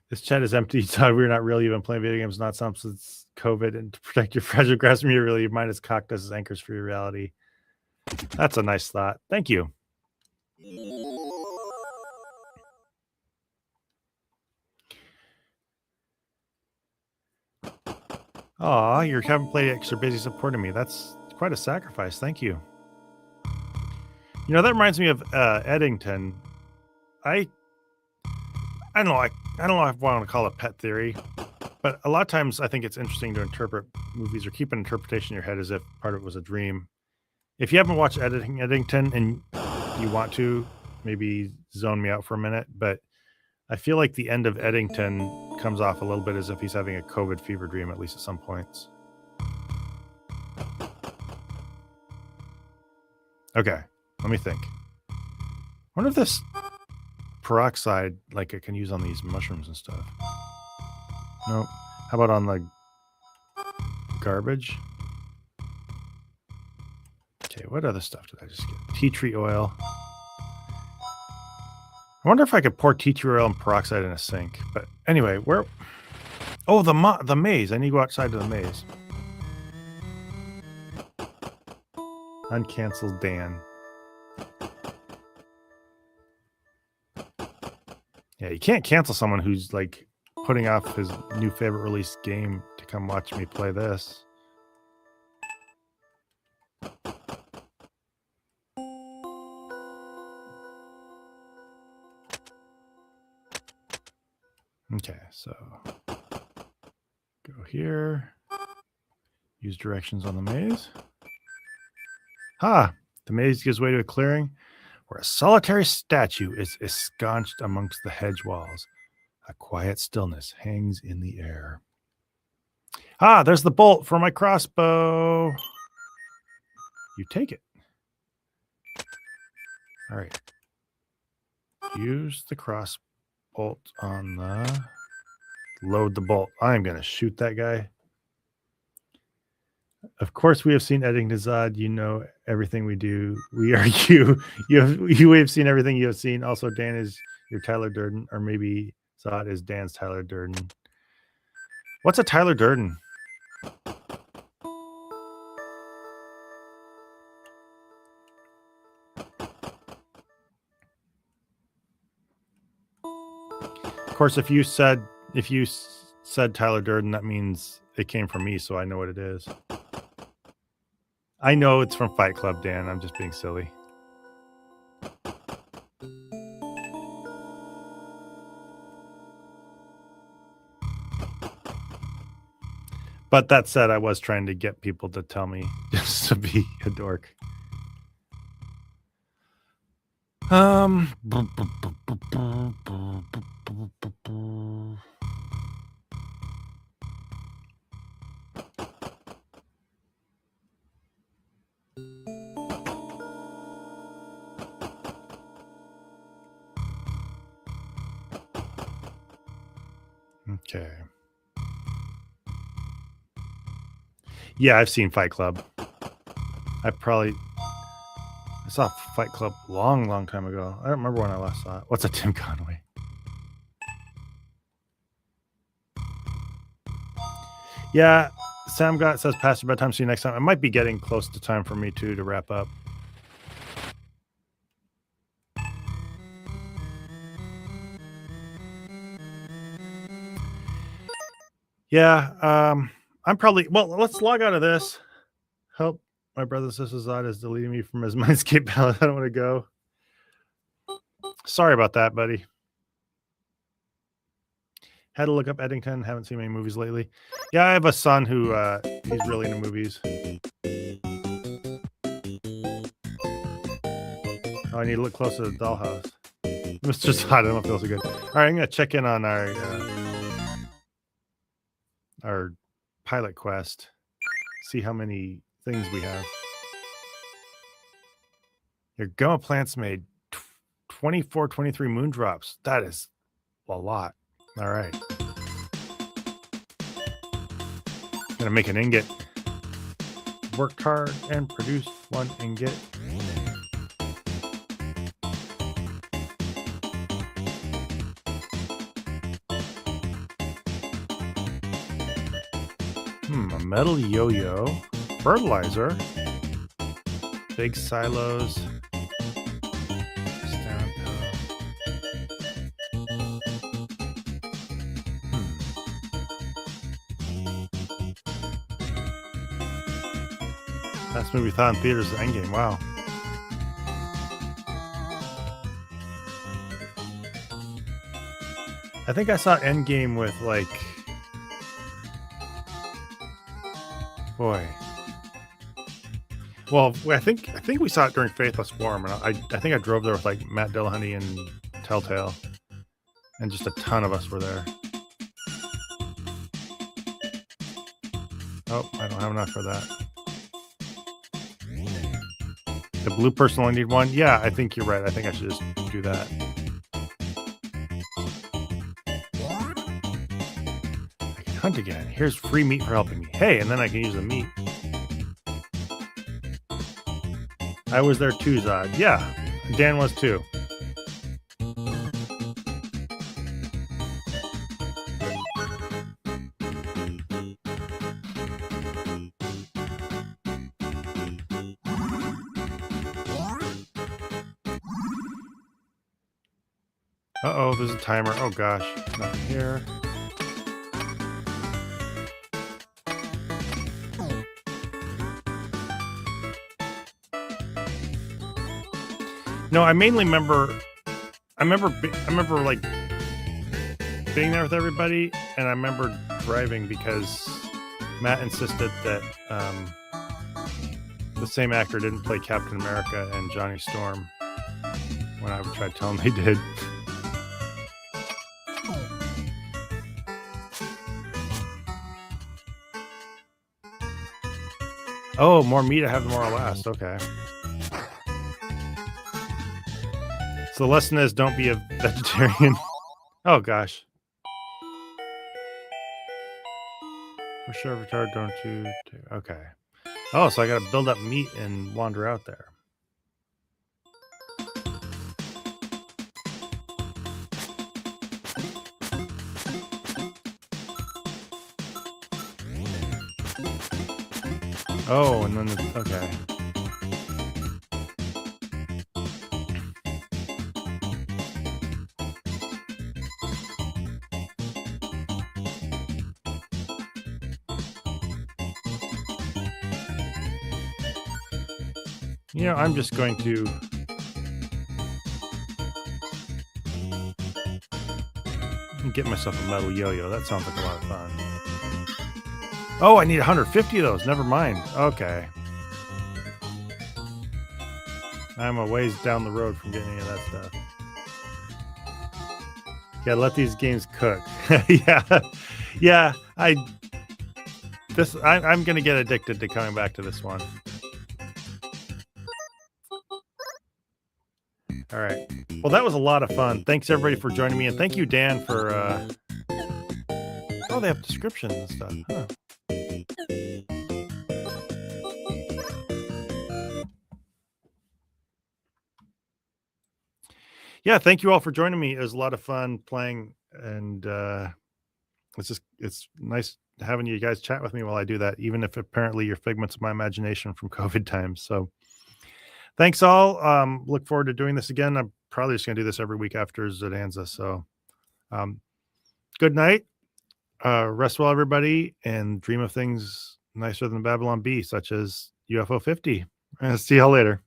This chat is empty. So we're not really even playing video games, not some since COVID, and to protect your fragile grasp from your really mind is cocked as anchors for your reality. That's a nice thought. Thank you. Aw, you haven't played extra busy supporting me. That's quite a sacrifice. Thank you. You know, that reminds me of Eddington. I don't know. I don't know if I want to call it pet theory, but a lot of times I think it's interesting to interpret movies or keep an interpretation in your head as if part of it was a dream. If you haven't watched Eddington and you want to, maybe zone me out for a minute, but I feel like the end of Eddington comes off a little bit as if he's having a COVID fever dream, at least at some points. Okay, let me think. I wonder if this peroxide, like I can use on these mushrooms and stuff. Nope. How about on the garbage? Okay, what other stuff did I just get? Tea tree oil. I wonder if I could pour tea tree oil and peroxide in a sink. But anyway, where... Oh, the maze. I need to go outside to the maze. Uncanceled Dan. Yeah, you can't cancel someone who's like putting off his new favorite release game to come watch me play this. Okay, so go here. Use directions on the maze. Ha! The maze gives way to a clearing. where a solitary statue is ensconced amongst the hedge walls. A quiet stillness hangs in the air. Ah, there's the bolt for my crossbow. You take it. All right. Use the cross bolt on the... Load the bolt. I'm going to shoot that guy. Of course, we have seen editing to Zod. You know everything we do. We are you. You have seen everything you have seen. Also, Dan is your Tyler Durden, or maybe Zod is Dan's Tyler Durden. What's a Tyler Durden? Of course, if you said Tyler Durden, that means it came from me, so I know what it is. I know it's from Fight Club, Dan. I'm just being silly. But that said, I was trying to get people to tell me just to be a dork. Okay. Yeah, I've seen Fight Club. I saw Fight Club long time ago. I don't remember when I last saw it. What's a Tim Conway? Yeah, Sam Gott says past your bedtime. See you next time. I might be getting close to time for me too to wrap up. Yeah, I'm probably... Well, let's log out of this. Help. My brother sister Zod is deleting me from his Mindscape palette. I don't want to go. Sorry about that, buddy. Had to look up Eddington. Haven't seen many movies lately. Yeah, I have a son who he's really into movies. Oh, I need to look closer to the dollhouse. Mr. Zod, I don't know if it feels so good. All right, I'm going to check in on our pilot quest. See how many things we have. Your Goma plants made 23 moondrops. That is a lot. All right. Gonna make an ingot. Worked hard and produced one ingot. A metal yo-yo. Fertilizer. Big silos. Last movie we thought in theaters is Endgame. Wow. I think I saw Endgame with like... Boy. Well, I think we saw it during Faithless Warm, and I think I drove there with like Matt Dillahunty and Telltale, and just a ton of us were there. Oh, I don't have enough for that. The blue person only need one? Yeah, I think you're right. I think I should just do that. I can hunt again. Here's free meat for helping me. Hey, and then I can use the meat. I was there too, Zod. Yeah, Dan was too. Uh-oh, there's a timer. Oh gosh, nothing here. No, I mainly remember. I remember like being there with everybody, and I remember driving because Matt insisted that the same actor didn't play Captain America and Johnny Storm. when I would try to tell them they did. Oh, more meat I have, the more I'll last. Okay. So the lesson is don't be a vegetarian. Oh, gosh. For sure, retard, don't you? Okay. Oh, so I got to build up meat and wander out there. Oh, and then okay. You know, I'm just going to get myself a metal yo-yo. That sounds like a lot of fun. Oh, I need 150 of those. Never mind. Okay. I'm a ways down the road from getting any of that stuff. Yeah, let these games cook. Yeah. I'm gonna get addicted to coming back to this one. All right. Well, that was a lot of fun. Thanks everybody for joining me, and thank you, Dan, for. Oh, they have descriptions and stuff. Huh. Yeah, thank you all for joining me. It was a lot of fun playing, and it's nice having you guys chat with me while I do that, even if apparently you're figments of my imagination from COVID times. So thanks all. Look forward to doing this again. I'm probably just going to do this every week after Zadanza. So good night. Rest well, everybody, and dream of things nicer than Babylon Bee, such as UFO 50. See y'all later.